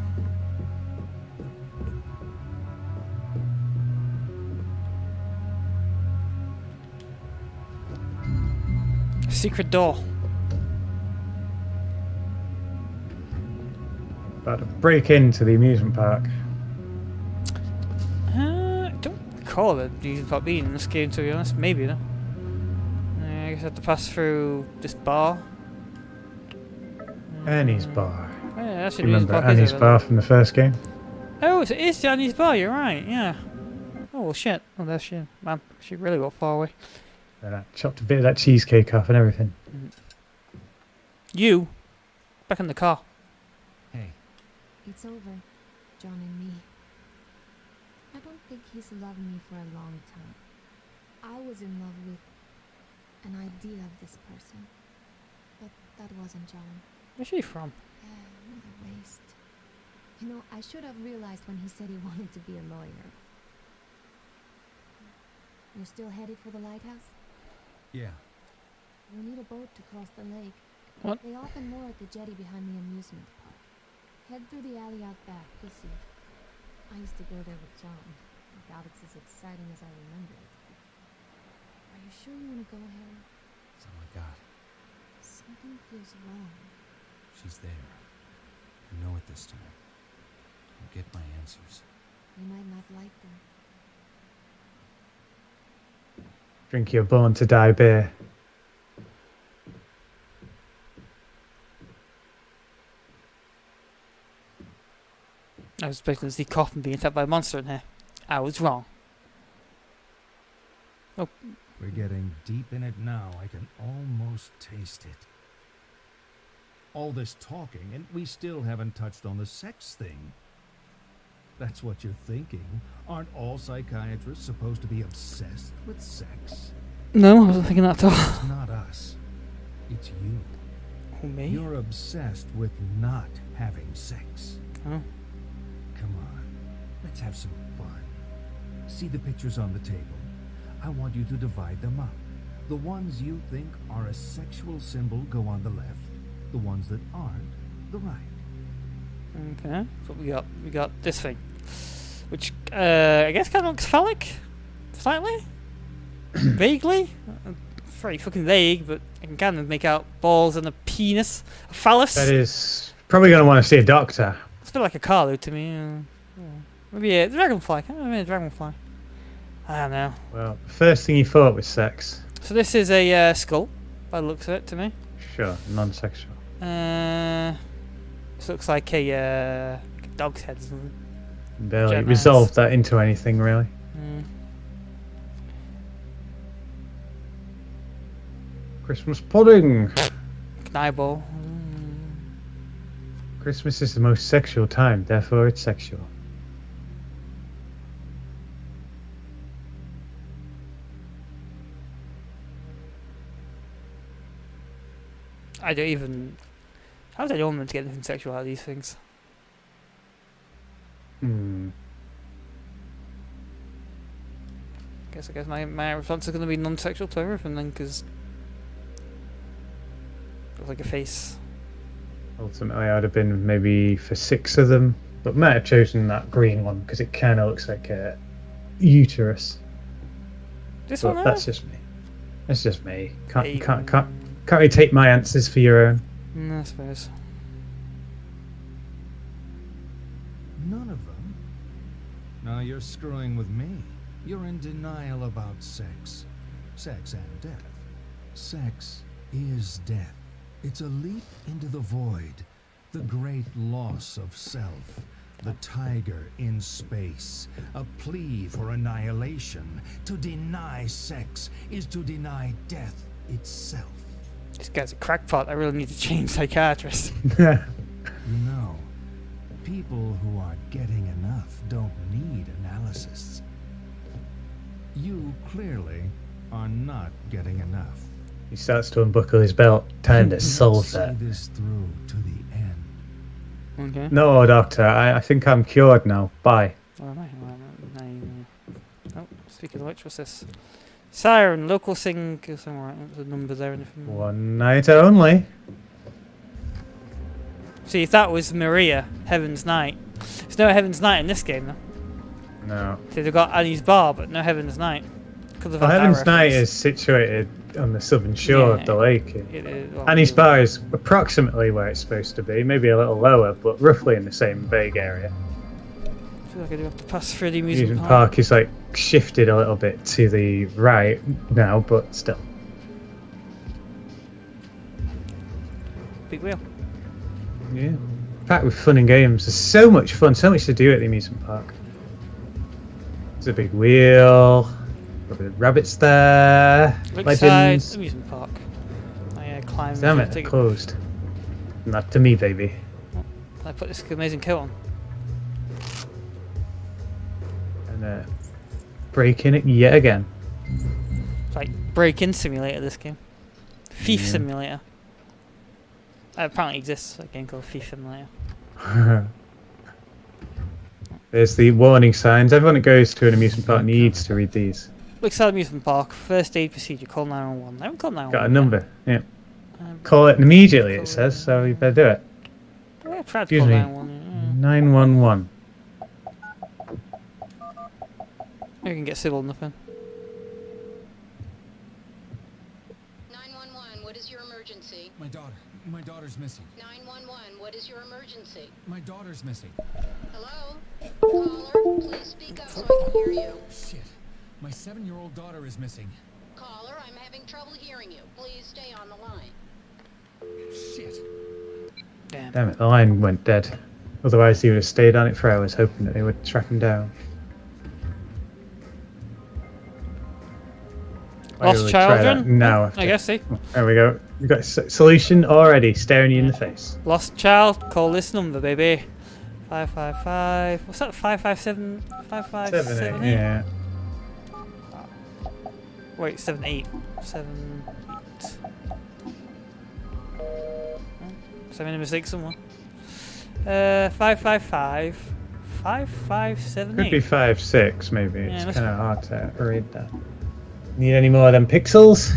A secret door. About to break into the amusement park. I don't recall the amusement park being in this game, to be honest. Maybe though. I guess I have to pass through this bar. Annie's bar. Oh, yeah, that's Do you remember Annie's bar from the first game? Oh, so it is Annie's bar, you're right, yeah. Oh, well, shit. Oh, that's shit. Man, she really got far away. And I chopped a bit of that cheesecake off and everything. You? Back in the car. Hey. It's over, John and me. I don't think he's loved me for a long time. I was in love with an idea of this person. But that wasn't John. Where's she from? What a waste. You know, I should have realized when he said he wanted to be a lawyer. You're still headed for the lighthouse? Yeah. You'll need a boat to cross the lake. What? They often moor at the jetty behind the amusement park. Head through the alley out back, you'll see. I used to go there with John. I doubt it's as exciting as I remember it. Are you sure you want to go, Harry? Oh my god. Something feels wrong. She's there. I know it this time. I'll get my answers. You might not like them. Drink your born to die beer. I was expecting to see Coffin being attacked by a monster in here. I was wrong. Oh. We're getting deep in it now. I can almost taste it. All this talking, and we still haven't touched on the sex thing. That's what you're thinking. Aren't all psychiatrists supposed to be obsessed with sex? No, I wasn't thinking that at all. It's not us. It's you. Who, me? You're obsessed with not having sex. Oh. Come on, let's have some fun. See the pictures on the table. I want you to divide them up. The ones you think are a sexual symbol go on the left. The ones that aren't, the right. Okay, so we got this thing, which I guess kind of looks phallic, slightly, vaguely. Very fucking vague, but I can kind of make out balls and a penis, a phallus. That is probably going to want to see a doctor. It's a bit like a car, though, to me. Maybe a dragonfly. Maybe a dragonfly. I don't know. Well, the first thing you thought was sex. So this is a skull, by the looks of it, to me. Sure, non-sexual. This looks like a dog's head. Barely resolved that into anything, really. Christmas pudding. An eyeball. Christmas is the most sexual time, therefore it's sexual. I don't even... How was I meant to get anything sexual out of these things? I guess my response is going to be non-sexual to everything then, because... Looks like a face. Ultimately, I'd have been maybe for 6 of them, but might have chosen that green one because it kind of looks like a uterus. This but one? That's just me. That's just me. Can't really take my answers for your own. I suppose. None of them Now you're screwing with me. You're in denial about sex. Sex and death. Sex is death. It's a leap into the void. The great loss of self. The tiger in space. A plea for annihilation. To deny sex is to deny death itself. This guy's a crackpot. I really need to change psychiatrist. You know, people who are getting enough don't need analysis. You clearly are not getting enough. He starts to unbuckle his belt. Time to solve that. See this through to the end. Okay. No, doctor. I think I'm cured now. Bye. Oh, speaking of which, what's this? Siren, local sing somewhere. The number there. Anything? One night only. See, if that was Maria, Heaven's Night. There's no Heaven's Night in this game, though. No. So they've got Annie's Bar, but no Heaven's Night. Well, Heaven's Night is situated on the southern shore of the lake. It is, well, Annie's Bar is approximately where it's supposed to be, maybe a little lower, but roughly in the same vague area. I feel like I do have to pass through the amusement Amusement park. park is like shifted a little bit to the right now, but still. Big wheel. Yeah. Packed with fun and games. There's so much fun, so much to do at the amusement park. There's a big wheel. Rabbits there. Lakeside Legends. amusement park. I climb. Damn it, they're closed. Not to me, baby. I put this amazing coat on. And breaking it yet again. It's like break-in simulator. This game. Thief Yeah. simulator. Apparently exists a game called Thief Simulator. There's the warning signs. Everyone that goes to an amusement park needs to read these. Lakeside amusement park. First aid procedure. Call 911. I haven't called 911. Got a number. Yeah. Call it immediately. It says so. You better do it. Yeah, I tried to Excuse call me. 911. 911. You can get civil nothing. 911, what is your emergency? My daughter's missing. 911, what is your emergency? My daughter's missing. Hello? Caller, please speak up so I can hear you. Shit. My 7-year-old daughter is missing. Caller, I'm having trouble hearing you. Please stay on the line. Shit. Damn it, the line went dead. Otherwise, he would have stayed on it for hours, hoping that they would track him down. Lost children? No. I guess, see. There we go. We've got a solution already staring you in the face. Lost child, call this number, baby. 555. What's that? 557? 5578? Yeah. Wait, 78. 78. So I made a mistake somewhere. 555. 5578. Could be 5.6, maybe. Yeah, It's kind of hard to read that. Need any more of them pixels?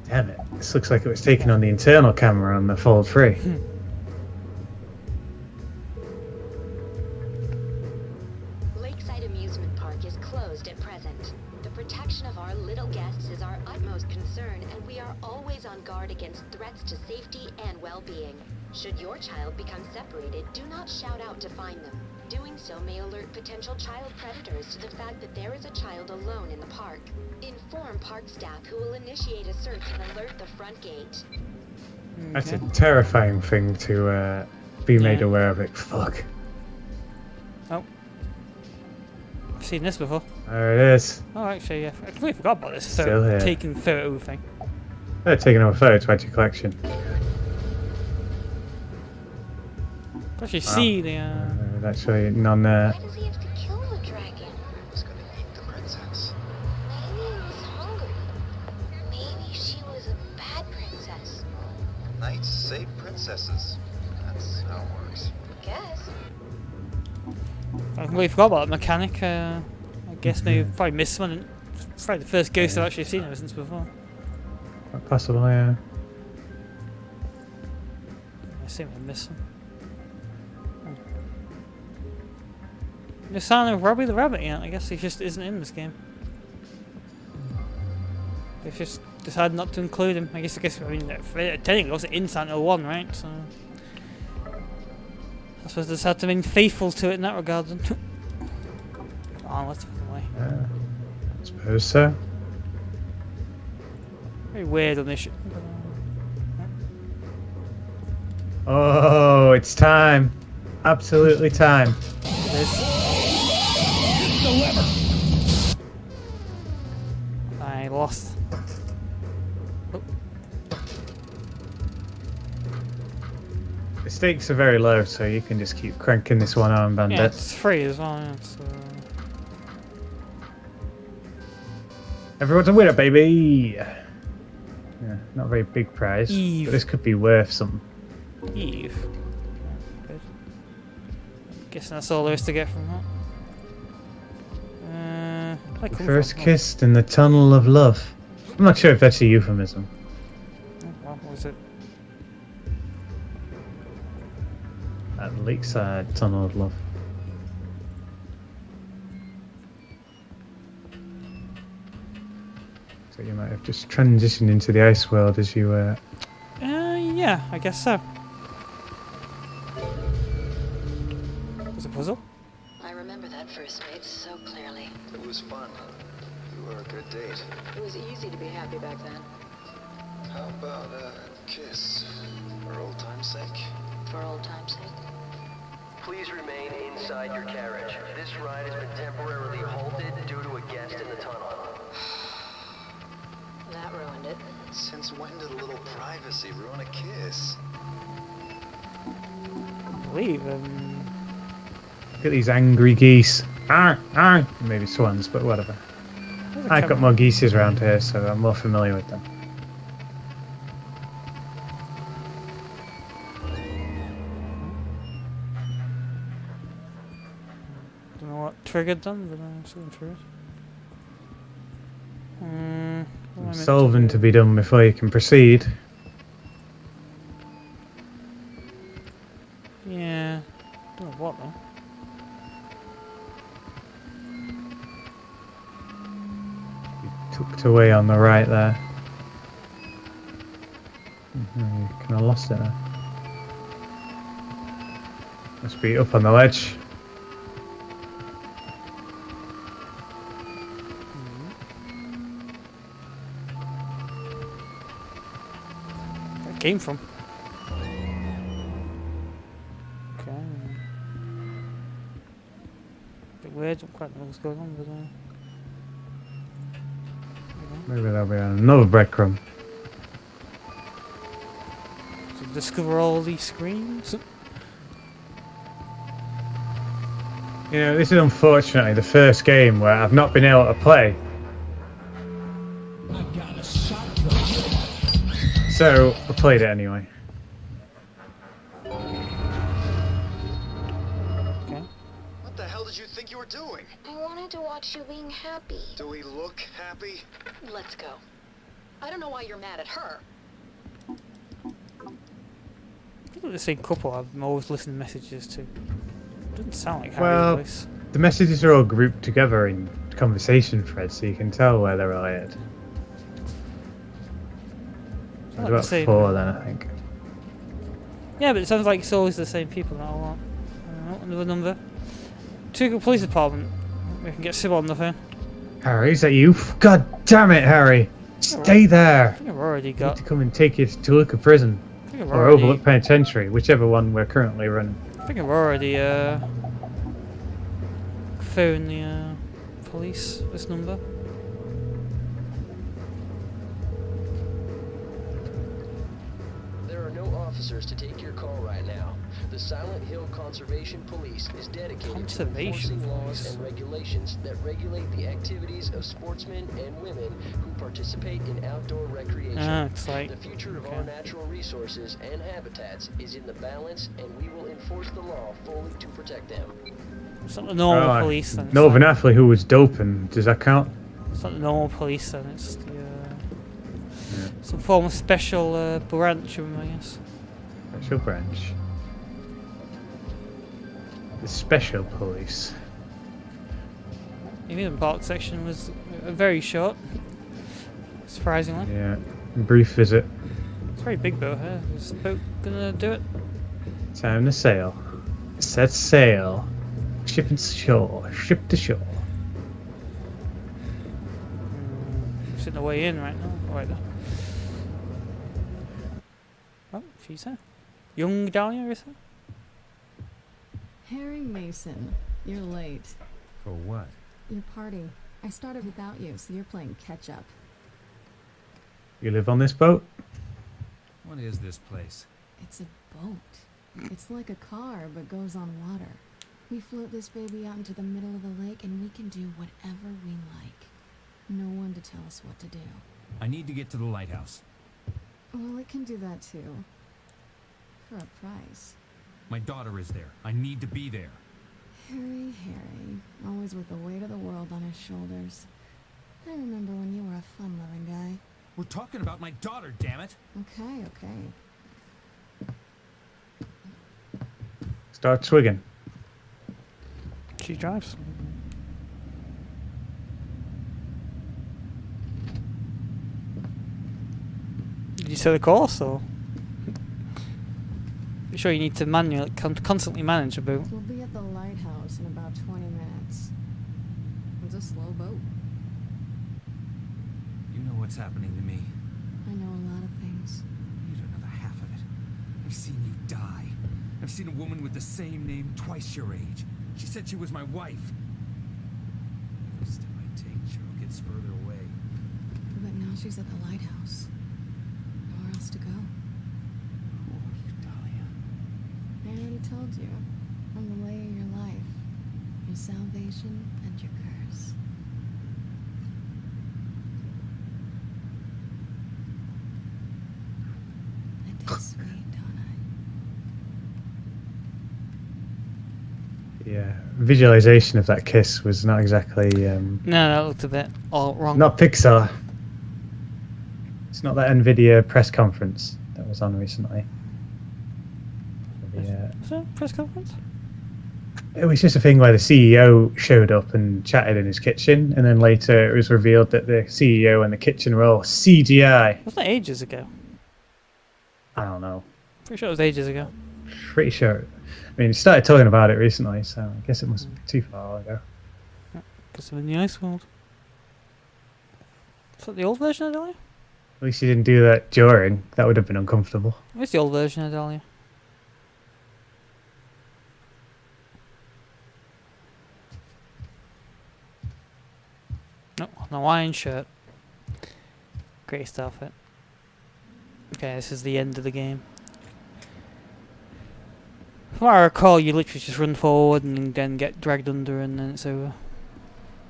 Damn it. This looks like it was taken on the internal camera on the Fold 3. Lakeside Amusement Park is closed at present. The protection of our little guests is our utmost concern, and we are always on guard against threats to safety and well-being. Should your child become separated, do not shout out to find them. Doing so may alert potential child predators to the fact that there is a child alone in the park. Inform park staff who will initiate a search and alert the front gate. That's a terrifying thing to be made aware of. It. Fuck. Oh. I've seen this before. There it is. Oh, actually, yeah. I completely forgot about this. Still here. Taking photo thing. They're taking over photo to add to your collection. Actually, see the. Actually, none there. Why does he have to kill the dragon? He was gonna eat the princess. Maybe he was hungry. Maybe she was a bad princess. Knights save princesses. That's how it works. Guess. I completely forgot about that mechanic. I guess maybe probably missed one. It's probably the first ghost I've actually seen ever since before. Quite possible, yeah. I seem to miss one. No sign of Robbie the Rabbit yet. I guess he just isn't in this game. They've just decided not to include him. I mean, technically it was in Silent Hill 1, right? So I suppose I just had to remain faithful to it in that regard then. Oh, let's fucking way. I suppose so. Very weird on this shit. Oh, it's time. Absolutely time. It is. The lever. I lost. Oh. The stakes are very low, so you can just keep cranking this one arm bandit. Yeah, it's free as well. Yeah, so. Everyone's a winner, baby! Yeah, not a very big prize, Eve. but this could be worth something. Eve. Good. Guessing that's all there is to get from that. First kissed in the tunnel of love. I'm not sure if that's a euphemism. Oh, well, what was it? At Lakeside Tunnel of Love. So you might have just transitioned into the ice world as you were. Yeah, I guess so. Was it a puzzle? I remember that first date so clearly. It was fun. You were a good date. It was easy to be happy back then. How about a kiss? For old time's sake? For old time's sake. Please remain inside your carriage. This ride has been temporarily halted due to a guest in the tunnel. That ruined it. Since when did a little privacy ruin a kiss? I believe. Look at these angry geese. Arr, arr. Maybe swans, but whatever. I've got more geeses around here, so I'm more familiar with them. Don't know what triggered them, but something triggered. Solving to be done before you can proceed. Yeah. Don't know what though. Tucked away on the right there. You kind of lost it there. Must be up on the ledge. Where it came from. Okay. Bit weird, don't quite know what's going on, but Maybe there'll be another breadcrumb. to discover all these screens. You know, this is unfortunately the first game where I've not been able to play. So, I played it anyway. What the hell did you think you were doing? I wanted to watch you being happy. Do we look happy? Let's go. I don't know why you're mad at her. Look at the same couple I'm always listening to messages to. Doesn't sound like Harry's Well, voice. the messages are all grouped together in conversation threads, so you can tell where they're related. There's about Same. 4 then, I think. Yeah, but it sounds like it's always the same people, not a lot. Another number. Two police department. We can get Sybil on the phone. Harry, is that you? God damn it, Harry! Stay there! I think I've already I need got. to come and take you to Toluca Prison. I think I've Or already. Overlook Penitentiary, whichever one we're currently running. I think I've already phoned the police. This number. There are no officers to take your call right now. The Silent Hill Conservation Police is dedicated to enforcing laws and regulations that regulate the activities of sportsmen and women who participate in outdoor recreation. It's like, the future of our natural resources and habitats is in the balance, and we will enforce the law fully to protect them. It's not the normal police then. It's Northern like, athlete who was doping, does that count? it's not the normal police then. It's the some form of special branch of them, I guess. Special branch. The special police. The amusement park section was very short. Surprisingly. Yeah, brief visit. It's very big boat here. Is the boat gonna do it? Time to sail. Set sail. Ship to shore. Ship to shore. It's in the way in right now. Right there. Oh, she's here. Young Dahlia is here. Harry Mason, you're late. For what? Your party. I started without you, so you're playing catch up. You live on this boat? What is this place? It's a boat. It's like a car, but goes on water. We float this baby out into the middle of the lake, and we can do whatever we like. No one to tell us what to do. I need to get to the lighthouse. Well, it can do that too. For a price. My daughter is there. I need to be there. Harry, always with the weight of the world on his shoulders. I remember when you were a fun-loving guy. We're talking about my daughter, damn it! Okay. Start swigging. She drives. Did you set the course or? You sure you need to manually, constantly manage a boat? We'll be at the lighthouse in about 20 minutes. It's a slow boat. You know what's happening to me. I know a lot of things. You don't know the half of it. I've seen you die. I've seen a woman with the same name twice your age. She said she was my wife. Every step I take, Cheryl gets further away. But now she's at the lighthouse. Nowhere else to go. Who are you, Dahlia? I already told you. I'm the way of your life. Your salvation and your curse. I did sweet, don't I? Yeah, visualization of that kiss was not exactly. No, that looked a bit all wrong. Not Pixar. It's not that NVIDIA press conference that was on recently. Was that a press conference? It was just a thing where the CEO showed up and chatted in his kitchen, and then later it was revealed that the CEO and the kitchen were all CGI. Wasn't it ages ago? I don't know. Pretty sure it was ages ago. Pretty sure. I mean, he started talking about it recently, so I guess it must be too far ago. Because I'm in the ice world. Is that the old version of Dahlia? At least he didn't do that during. That would have been uncomfortable. Where's the old version of Dahlia? No, an Hawaiian shirt. Greatest outfit. Okay, this is the end of the game. From what I recall, you literally just run forward and then get dragged under and then it's over.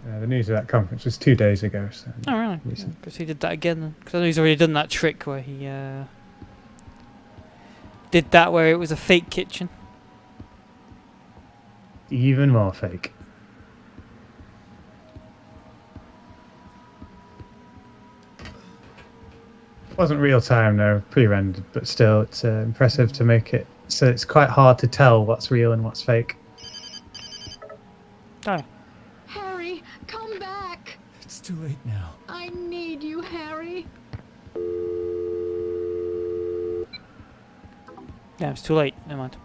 The news of that conference was 2 days ago. So oh, really? Because he did that again. Because I know he's already done that trick where he did that where it was a fake kitchen. Even more fake. It wasn't real time though, pre-rendered, but still it's impressive to make it so it's quite hard to tell what's real and what's fake. Oh. Harry, come back! It's too late now. I need you, Harry. Yeah, it's too late. Never mind.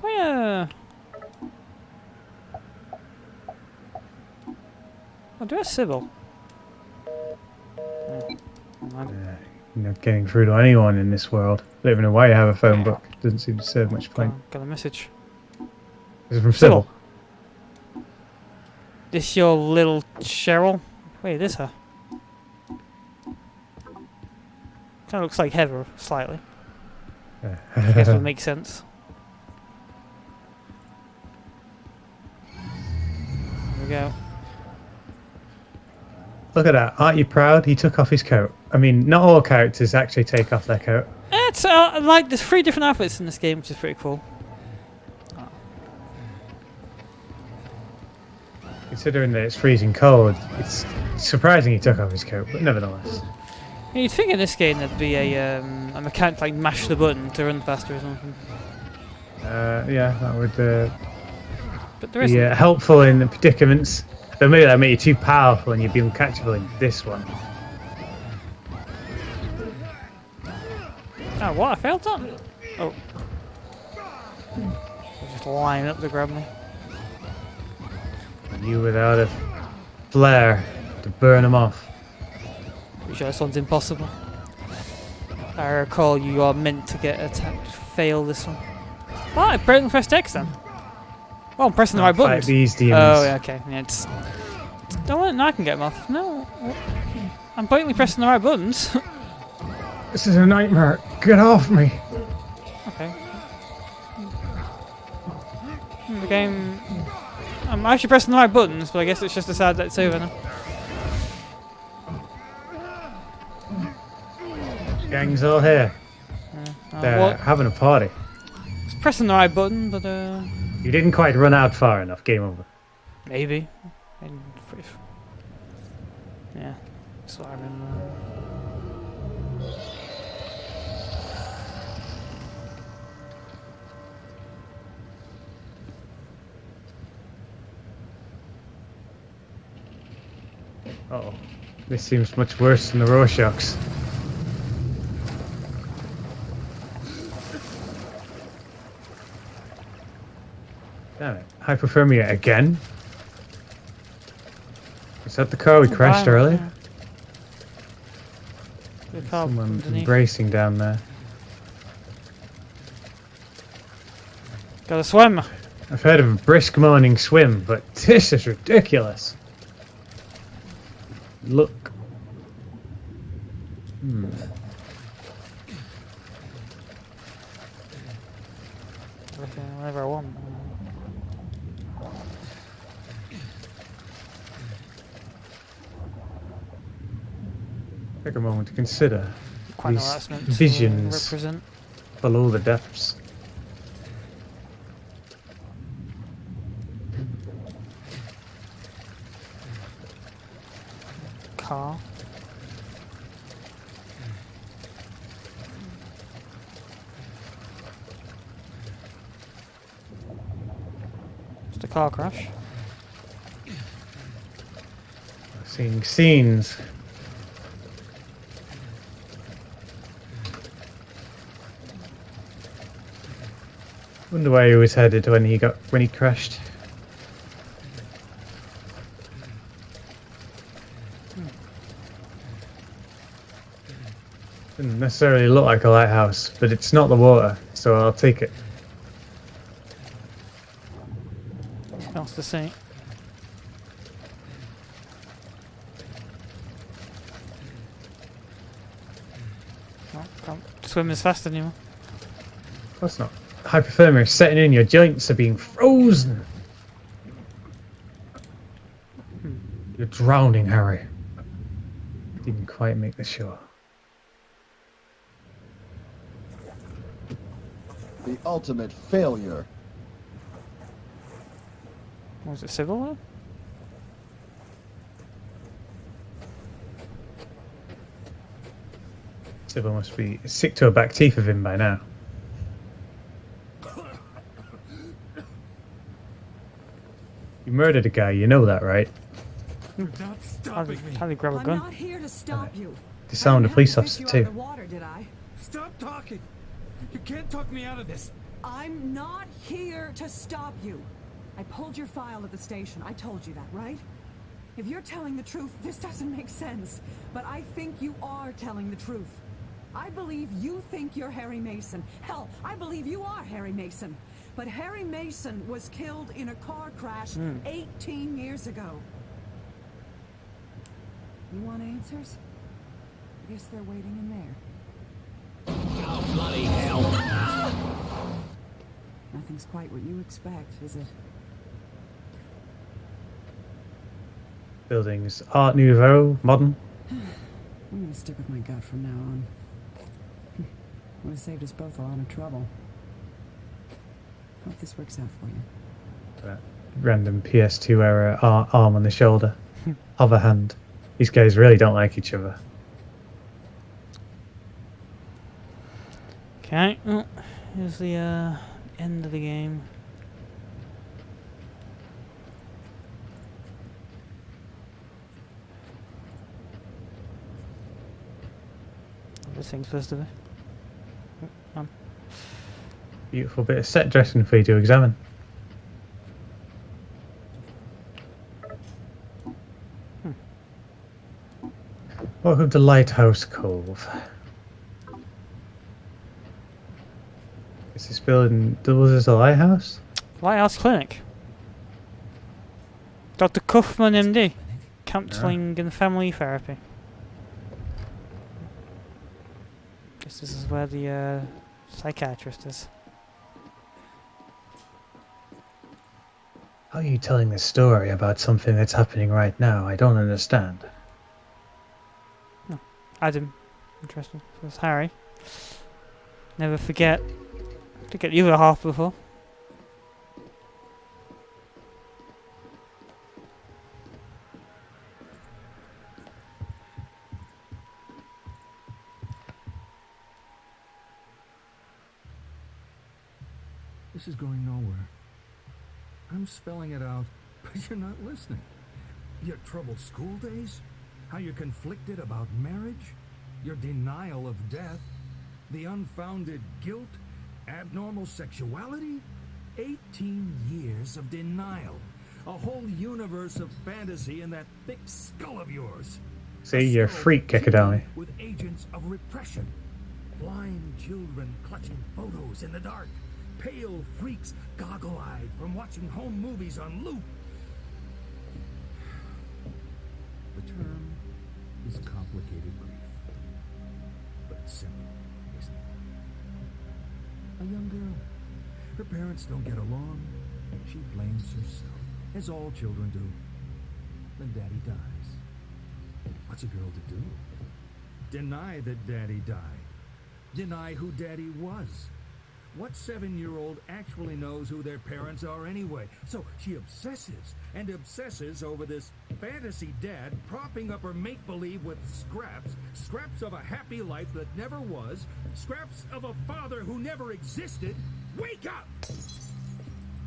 Oh yeah. Oh, do I have Sybil? You're not getting through to anyone in this world. Don't even know why you have a phone book. Doesn't seem to serve much point. Got a message. Is it from Sybil? This your little Cheryl? Wait, this her? Kind of looks like Heather, slightly. I guess it would make sense. There we go. Look at that. Aren't you proud? He took off his coat. I mean, not all characters actually take off their coat. It's like there's 3 different outfits in this game, which is pretty cool. Oh. Considering that it's freezing cold, it's surprising he took off his coat, but nevertheless. You'd think in this game there'd be a mechanic like mash the button to run faster or something. Yeah, that would but there be isn't. helpful in the predicaments. Though maybe that make you too powerful and you'd be uncatchable in this one. Oh, what? I failed that? Oh. They're just lining up to grab me. And you without a flare to burn them off. Pretty sure this one's impossible. I recall you are meant to get attacked. Fail this one. Oh, I pressed X then. Well, I'm pressing the right buttons. These demons. Oh, yeah, okay. Yeah, no, I can get them off. No. I'm blatantly pressing the right buttons. This is a nightmare. Get off me. Okay. The game... I'm actually pressing the right buttons, but I guess it's just decided that it's over now. Gang's all here. They're having a party. I was pressing the right button, but You didn't quite run out far enough. Game over. maybe. Yeah, that's what I remember. Uh-oh. This seems much worse than the Rorschachs. Damn it. Hypothermia again? Is that the car we crashed earlier? Someone embracing down there. Gotta swim! I've heard of a brisk morning swim, but this is ridiculous. Look. Whatever I want. Take a moment to consider Quite these harassment visions represent. below the depths. Car. Just a car crash. Seeing scenes. Wonder where he was headed when he crashed. Didn't necessarily look like a lighthouse, but it's not the water, so I'll take it. Else to say. Oh, can't swim as fast anymore. Of course not. Hypothermia is setting in, your joints are being frozen. You're drowning, Harry. Didn't quite make the shore. The ultimate failure. Was it civil there? Sybil must be sick to her back teeth of him by now. You murdered a guy, you know that, right? How did he grab a I'm gun? not here to stop you. Disarmed a police officer too. Water, did I? Stop talking! You can't talk me out of this. I'm not here to stop you. I pulled your file at the station. I told you that, right? If you're telling the truth, this doesn't make sense. But I think you are telling the truth. I believe you think you're Harry Mason. Hell, I believe you are Harry Mason. But Harry Mason was killed in a car crash 18 years ago. You want answers? I guess they're waiting in there. Oh, bloody hell! Nothing's quite what you expect, is it? Buildings, Art Nouveau, modern. I'm gonna stick with my gut from now on. Would have saved us both a lot of trouble. Hope this works out for you. That random PS2 era arm on the shoulder, other hand. These guys really don't like each other. Okay, well, here's the end of the game. This thing's supposed to be. Beautiful bit of set dressing for you to examine. Welcome to Lighthouse Cove. Is this building doubles as a lighthouse? Lighthouse Clinic. Dr. Kuffman, MD. Counselling and family therapy. Guess this is where the psychiatrist is. How are you telling this story about something that's happening right now? I don't understand. Oh, Adam. Interesting. So it's Harry. Never forget. To get the other half before. This is going nowhere. I'm spelling it out, but you're not listening. Your troubled school days? How you're conflicted about marriage? Your denial of death? The unfounded guilt? Abnormal sexuality? 18 years of denial. A whole universe of fantasy in that thick skull of yours. See, you're a freak, Kikadami. With agents of repression. Blind children clutching photos in the dark. Pale freaks goggle-eyed from watching home movies on loop. The term is complicated grief. But it's simple, isn't it? A young girl. Her parents don't get along. She blames herself, as all children do. Then daddy dies. What's a girl to do? Deny that daddy died. Deny who daddy was. What 7-year-old actually knows who their parents are anyway? So she obsesses and obsesses over this fantasy dad propping up her make-believe with scraps of a happy life that never was, scraps of a father who never existed. Wake up!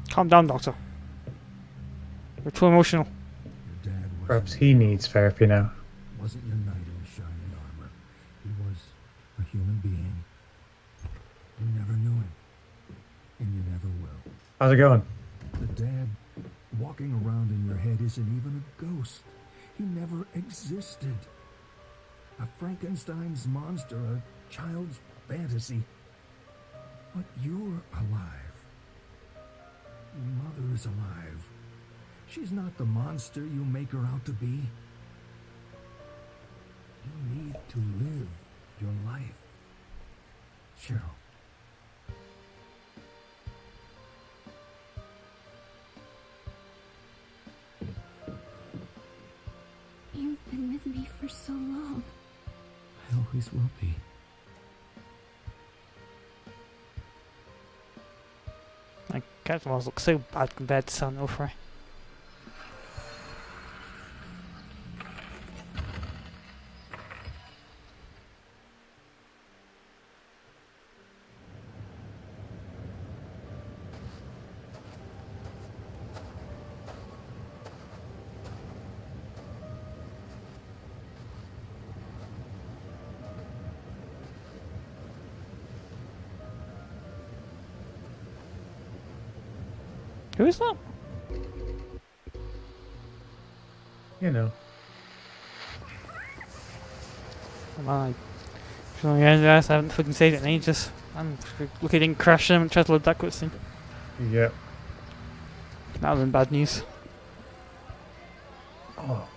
Calm down, Doctor. You're too emotional. Your dad Perhaps he needs therapy now. wasn't your knight in shining armor. He was a human being. You never knew him. And you never will. How's it going? The dad walking around in your head isn't even a ghost. He never existed. A Frankenstein's monster, a child's fantasy. But you're alive. Your mother is alive. She's not the monster you make her out to be. You need to live your life. Cheryl. You've been with me for so long. I always will be. My cat walls look so bad compared to San Onofre. Who is that? You know. Come on. I haven't fucking saved it in ages. I'm lucky I didn't crash them and try to load that cutscene. Yep. That would have been bad news. Oh.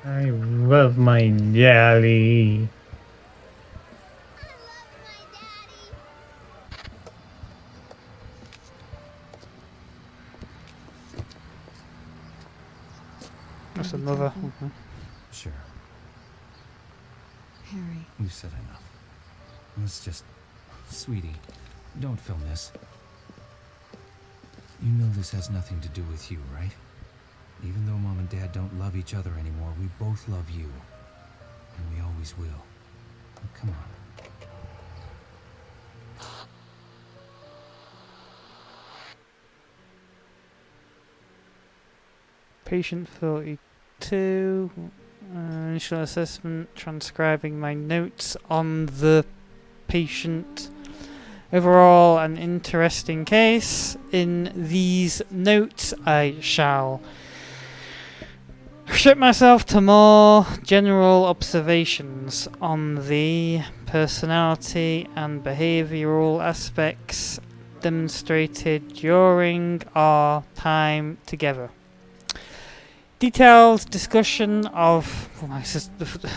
I love my jelly. That's another. Sure. Harry. You said enough. Let's just... Sweetie, don't film this. You know this has nothing to do with you, right? Even though Mom and Dad don't love each other anymore, we both love you. And we always will. Come on. Patient 42. Initial assessment, transcribing my notes on the patient. Overall, an interesting case. In these notes, I shall restrict myself to more general observations on the personality and behavioural aspects demonstrated during our time together. Detailed discussion of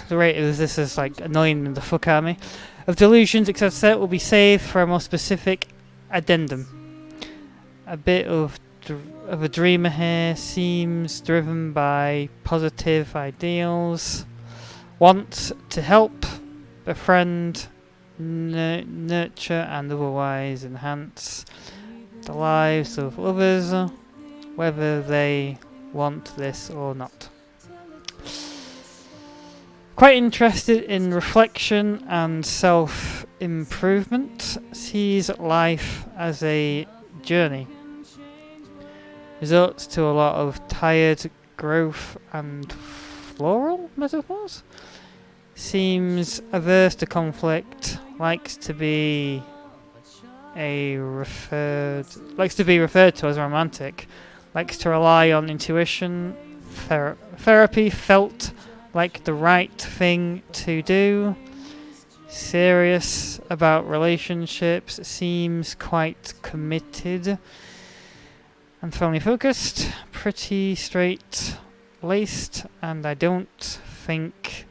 the rate of this is like annoying the fuck out of me. Of delusions, etc., will be saved for a more specific addendum. A bit of a dreamer here, seems driven by positive ideals, wants to help, befriend, nurture, and otherwise enhance the lives of others, whether they want this or not. Quite interested in reflection and self-improvement, sees life as a journey. Results to a lot of tired growth and floral metaphors. Seems averse to conflict, likes to be referred to as romantic, likes to rely on intuition, therapy felt like the right thing to do, serious about relationships, seems quite committed and firmly focused, pretty straight-laced, and I don't think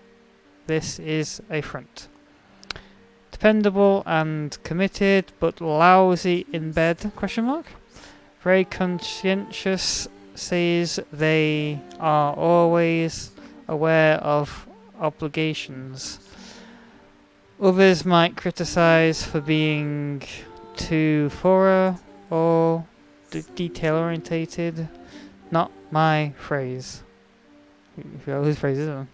this is a front. Dependable and committed, but lousy in bed, ? Very conscientious, says they are always aware of obligations. Others might criticize for being too thorough or detail-orientated. Not my phrase. Whose phrase is it?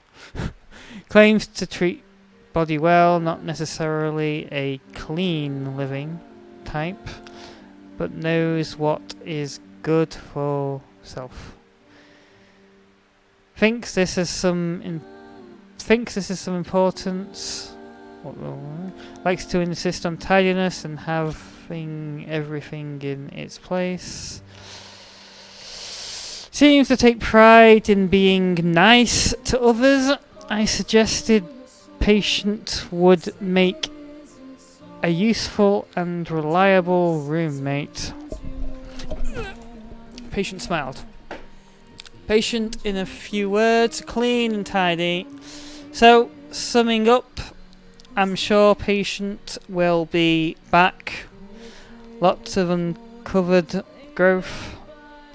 Claims to treat body well, not necessarily a clean living type, but knows what is good for self. Thinks this is some importance. Likes to insist on tidiness and having everything in its place. Seems to take pride in being nice to others. I suggested patient would make a useful and reliable roommate. Patient smiled. Patient, in a few words, clean and tidy. So, summing up, I'm sure patient will be back. Lots of uncovered growth.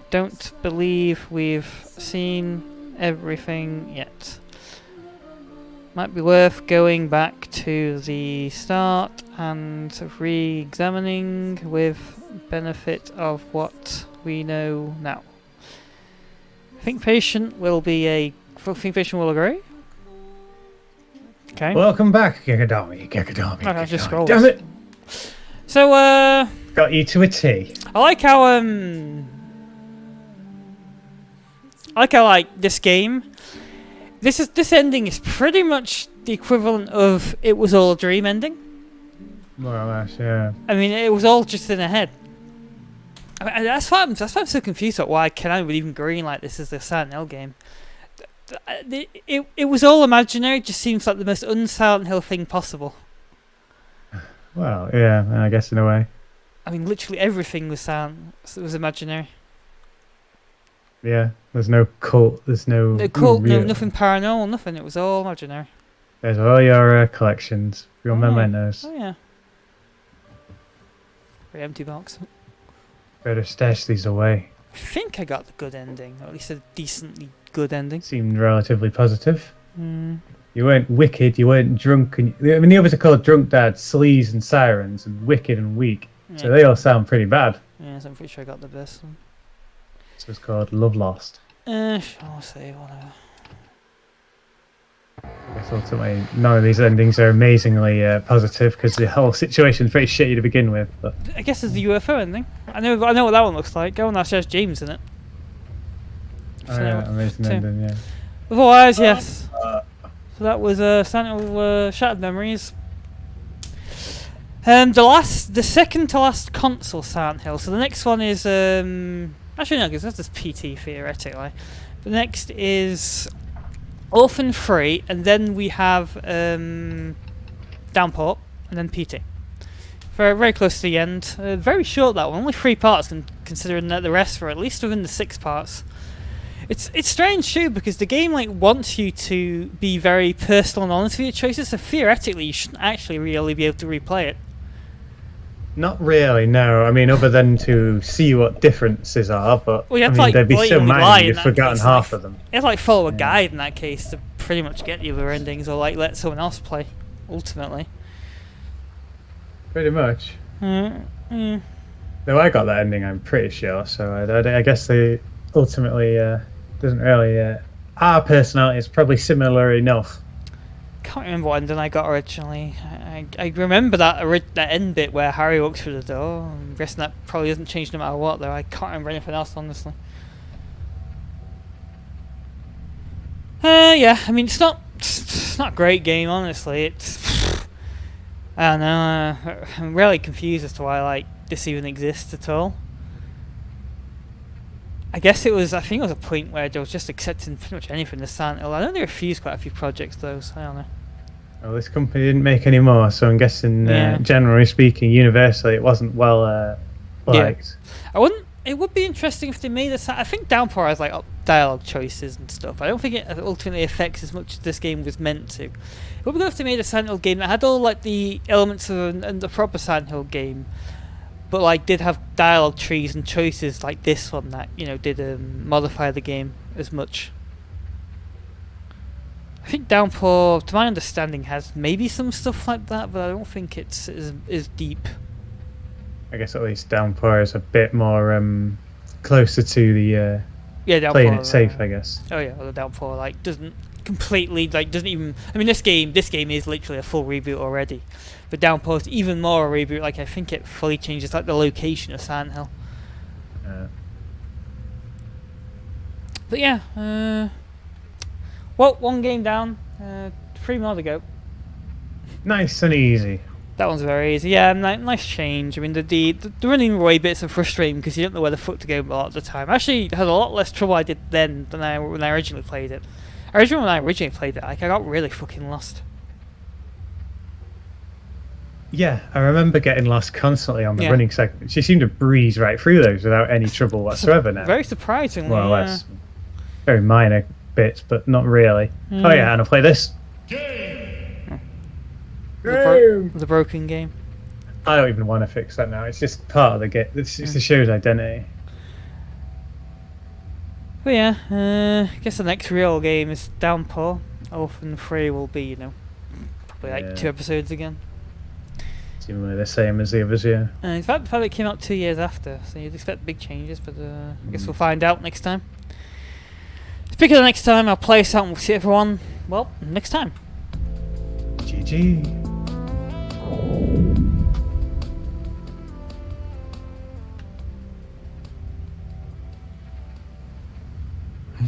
Don't believe we've seen everything yet. Might be worth going back to the start and re-examining with benefit of what we know now. I think patient will agree. Okay. Welcome back, Gekadami. I just scrolled. Damn it! So, got you to a T. I like how like this game. This ending is pretty much the equivalent of "It Was All a Dream" ending. More or less, yeah. I mean, it was all just in her head. I mean, that's why I'm so confused about why Konami would even green like this as the Silent Hill game. It was all imaginary. Just seems like the most un-Silent Hill thing possible. Well, yeah, I guess in a way. I mean, literally everything was imaginary. Yeah, there's no cult. There's no cult. No, nothing paranormal. Nothing. It was all imaginary. There's all your collections, your mementos. Oh yeah. Very empty box. Better stash these away. I think I got the good ending, or at least a decently good ending. Seemed relatively positive. Mm. You weren't wicked, you weren't drunk. I mean, the others are called Drunk Dad, Sleaze and Sirens, and Wicked and Weak. Yeah. So they all sound pretty bad. Yeah, so I'm pretty sure I got the best one. So it's called Love Lost. I'll say whatever. I guess ultimately none of these endings are amazingly positive because the whole situation's pretty shitty to begin with. But I guess it's the UFO ending. I know what that one looks like. That one has James in it. So amazing ending, yeah. Otherwise, yes. So that was Silent Hill Shattered Memories. The second to last console Silent Hill. So the next one is actually no, because that's just PT theoretically. The next is Orphan 3, and then we have Downpour, and then PT. Very, very close to the end. Very short, that one. Only 3 parts, considering that the rest were at least within the 6 parts. It's strange too, because the game like wants you to be very personal and honest with your choices. So theoretically, you shouldn't actually really be able to replay it. Not really, no. I mean, other than to see what differences are, but well, I mean, they'd be so minor you've forgotten half of them. You have to like follow a guide in that case to pretty much get the other endings, or like let someone else play. Ultimately, pretty much. Mm. No, I got that ending. I'm pretty sure. So I guess they ultimately doesn't really. Our personality is probably similar enough. Can't remember what ending I got originally. I remember that end bit where Harry walks through the door. I'm guessing that probably doesn't change no matter what, though. I can't remember anything else, honestly. Yeah, I mean, it's not a great game, honestly. It's I don't know. I'm really confused as to why like this even exists at all. I think it was a point where they was just accepting pretty much anything as Silent Hill. I know they refused quite a few projects though, so I don't know. Well, this company didn't make any more, so I'm guessing, generally speaking, universally, it wasn't well liked. Yeah. It would be interesting if they made a. I think Downpour has like dialogue choices and stuff. I don't think it ultimately affects as much as this game was meant to. It would be good if they made a Silent Hill game that had all like the elements of the proper Silent Hill game, but like did have dialogue trees and choices like this one that did modify the game as much. I think Downpour, to my understanding, has maybe some stuff like that, but I don't think it's as deep. I guess at least Downpour is a bit more closer to the Downpour, playing it safe, I guess. Oh yeah, well, the Downpour like doesn't completely doesn't even. I mean, this game is literally a full reboot already, but Downpour is even more a reboot. Like I think it fully changes like the location of Silent Hill. But yeah. Well, 1 game down, 3 more to go. Nice and easy. That one's very easy. Yeah, nice change. I mean, the running away bits are frustrating because you don't know where the fuck to go a lot of the time. I actually had a lot less trouble I did then than when I originally played it. When I originally played it, like, I got really fucking lost. Yeah, I remember getting lost constantly on the running segments. You seem to breeze right through those without any trouble whatsoever now. Very surprisingly, more or less. Very minor bits, but not really. Oh yeah, and I'll play this. The broken game. I don't even want to fix that now. It's just part of the game. It's the show's identity. But yeah, I guess the next real game is Downpour. Orphan 3 will be, probably like 2 episodes again. Seemingly the same as the others, yeah. In fact, it came out 2 years after, so you'd expect big changes, but I guess we'll find out next time. Speaking of next time, I'll play something. We'll see everyone, next time. GG.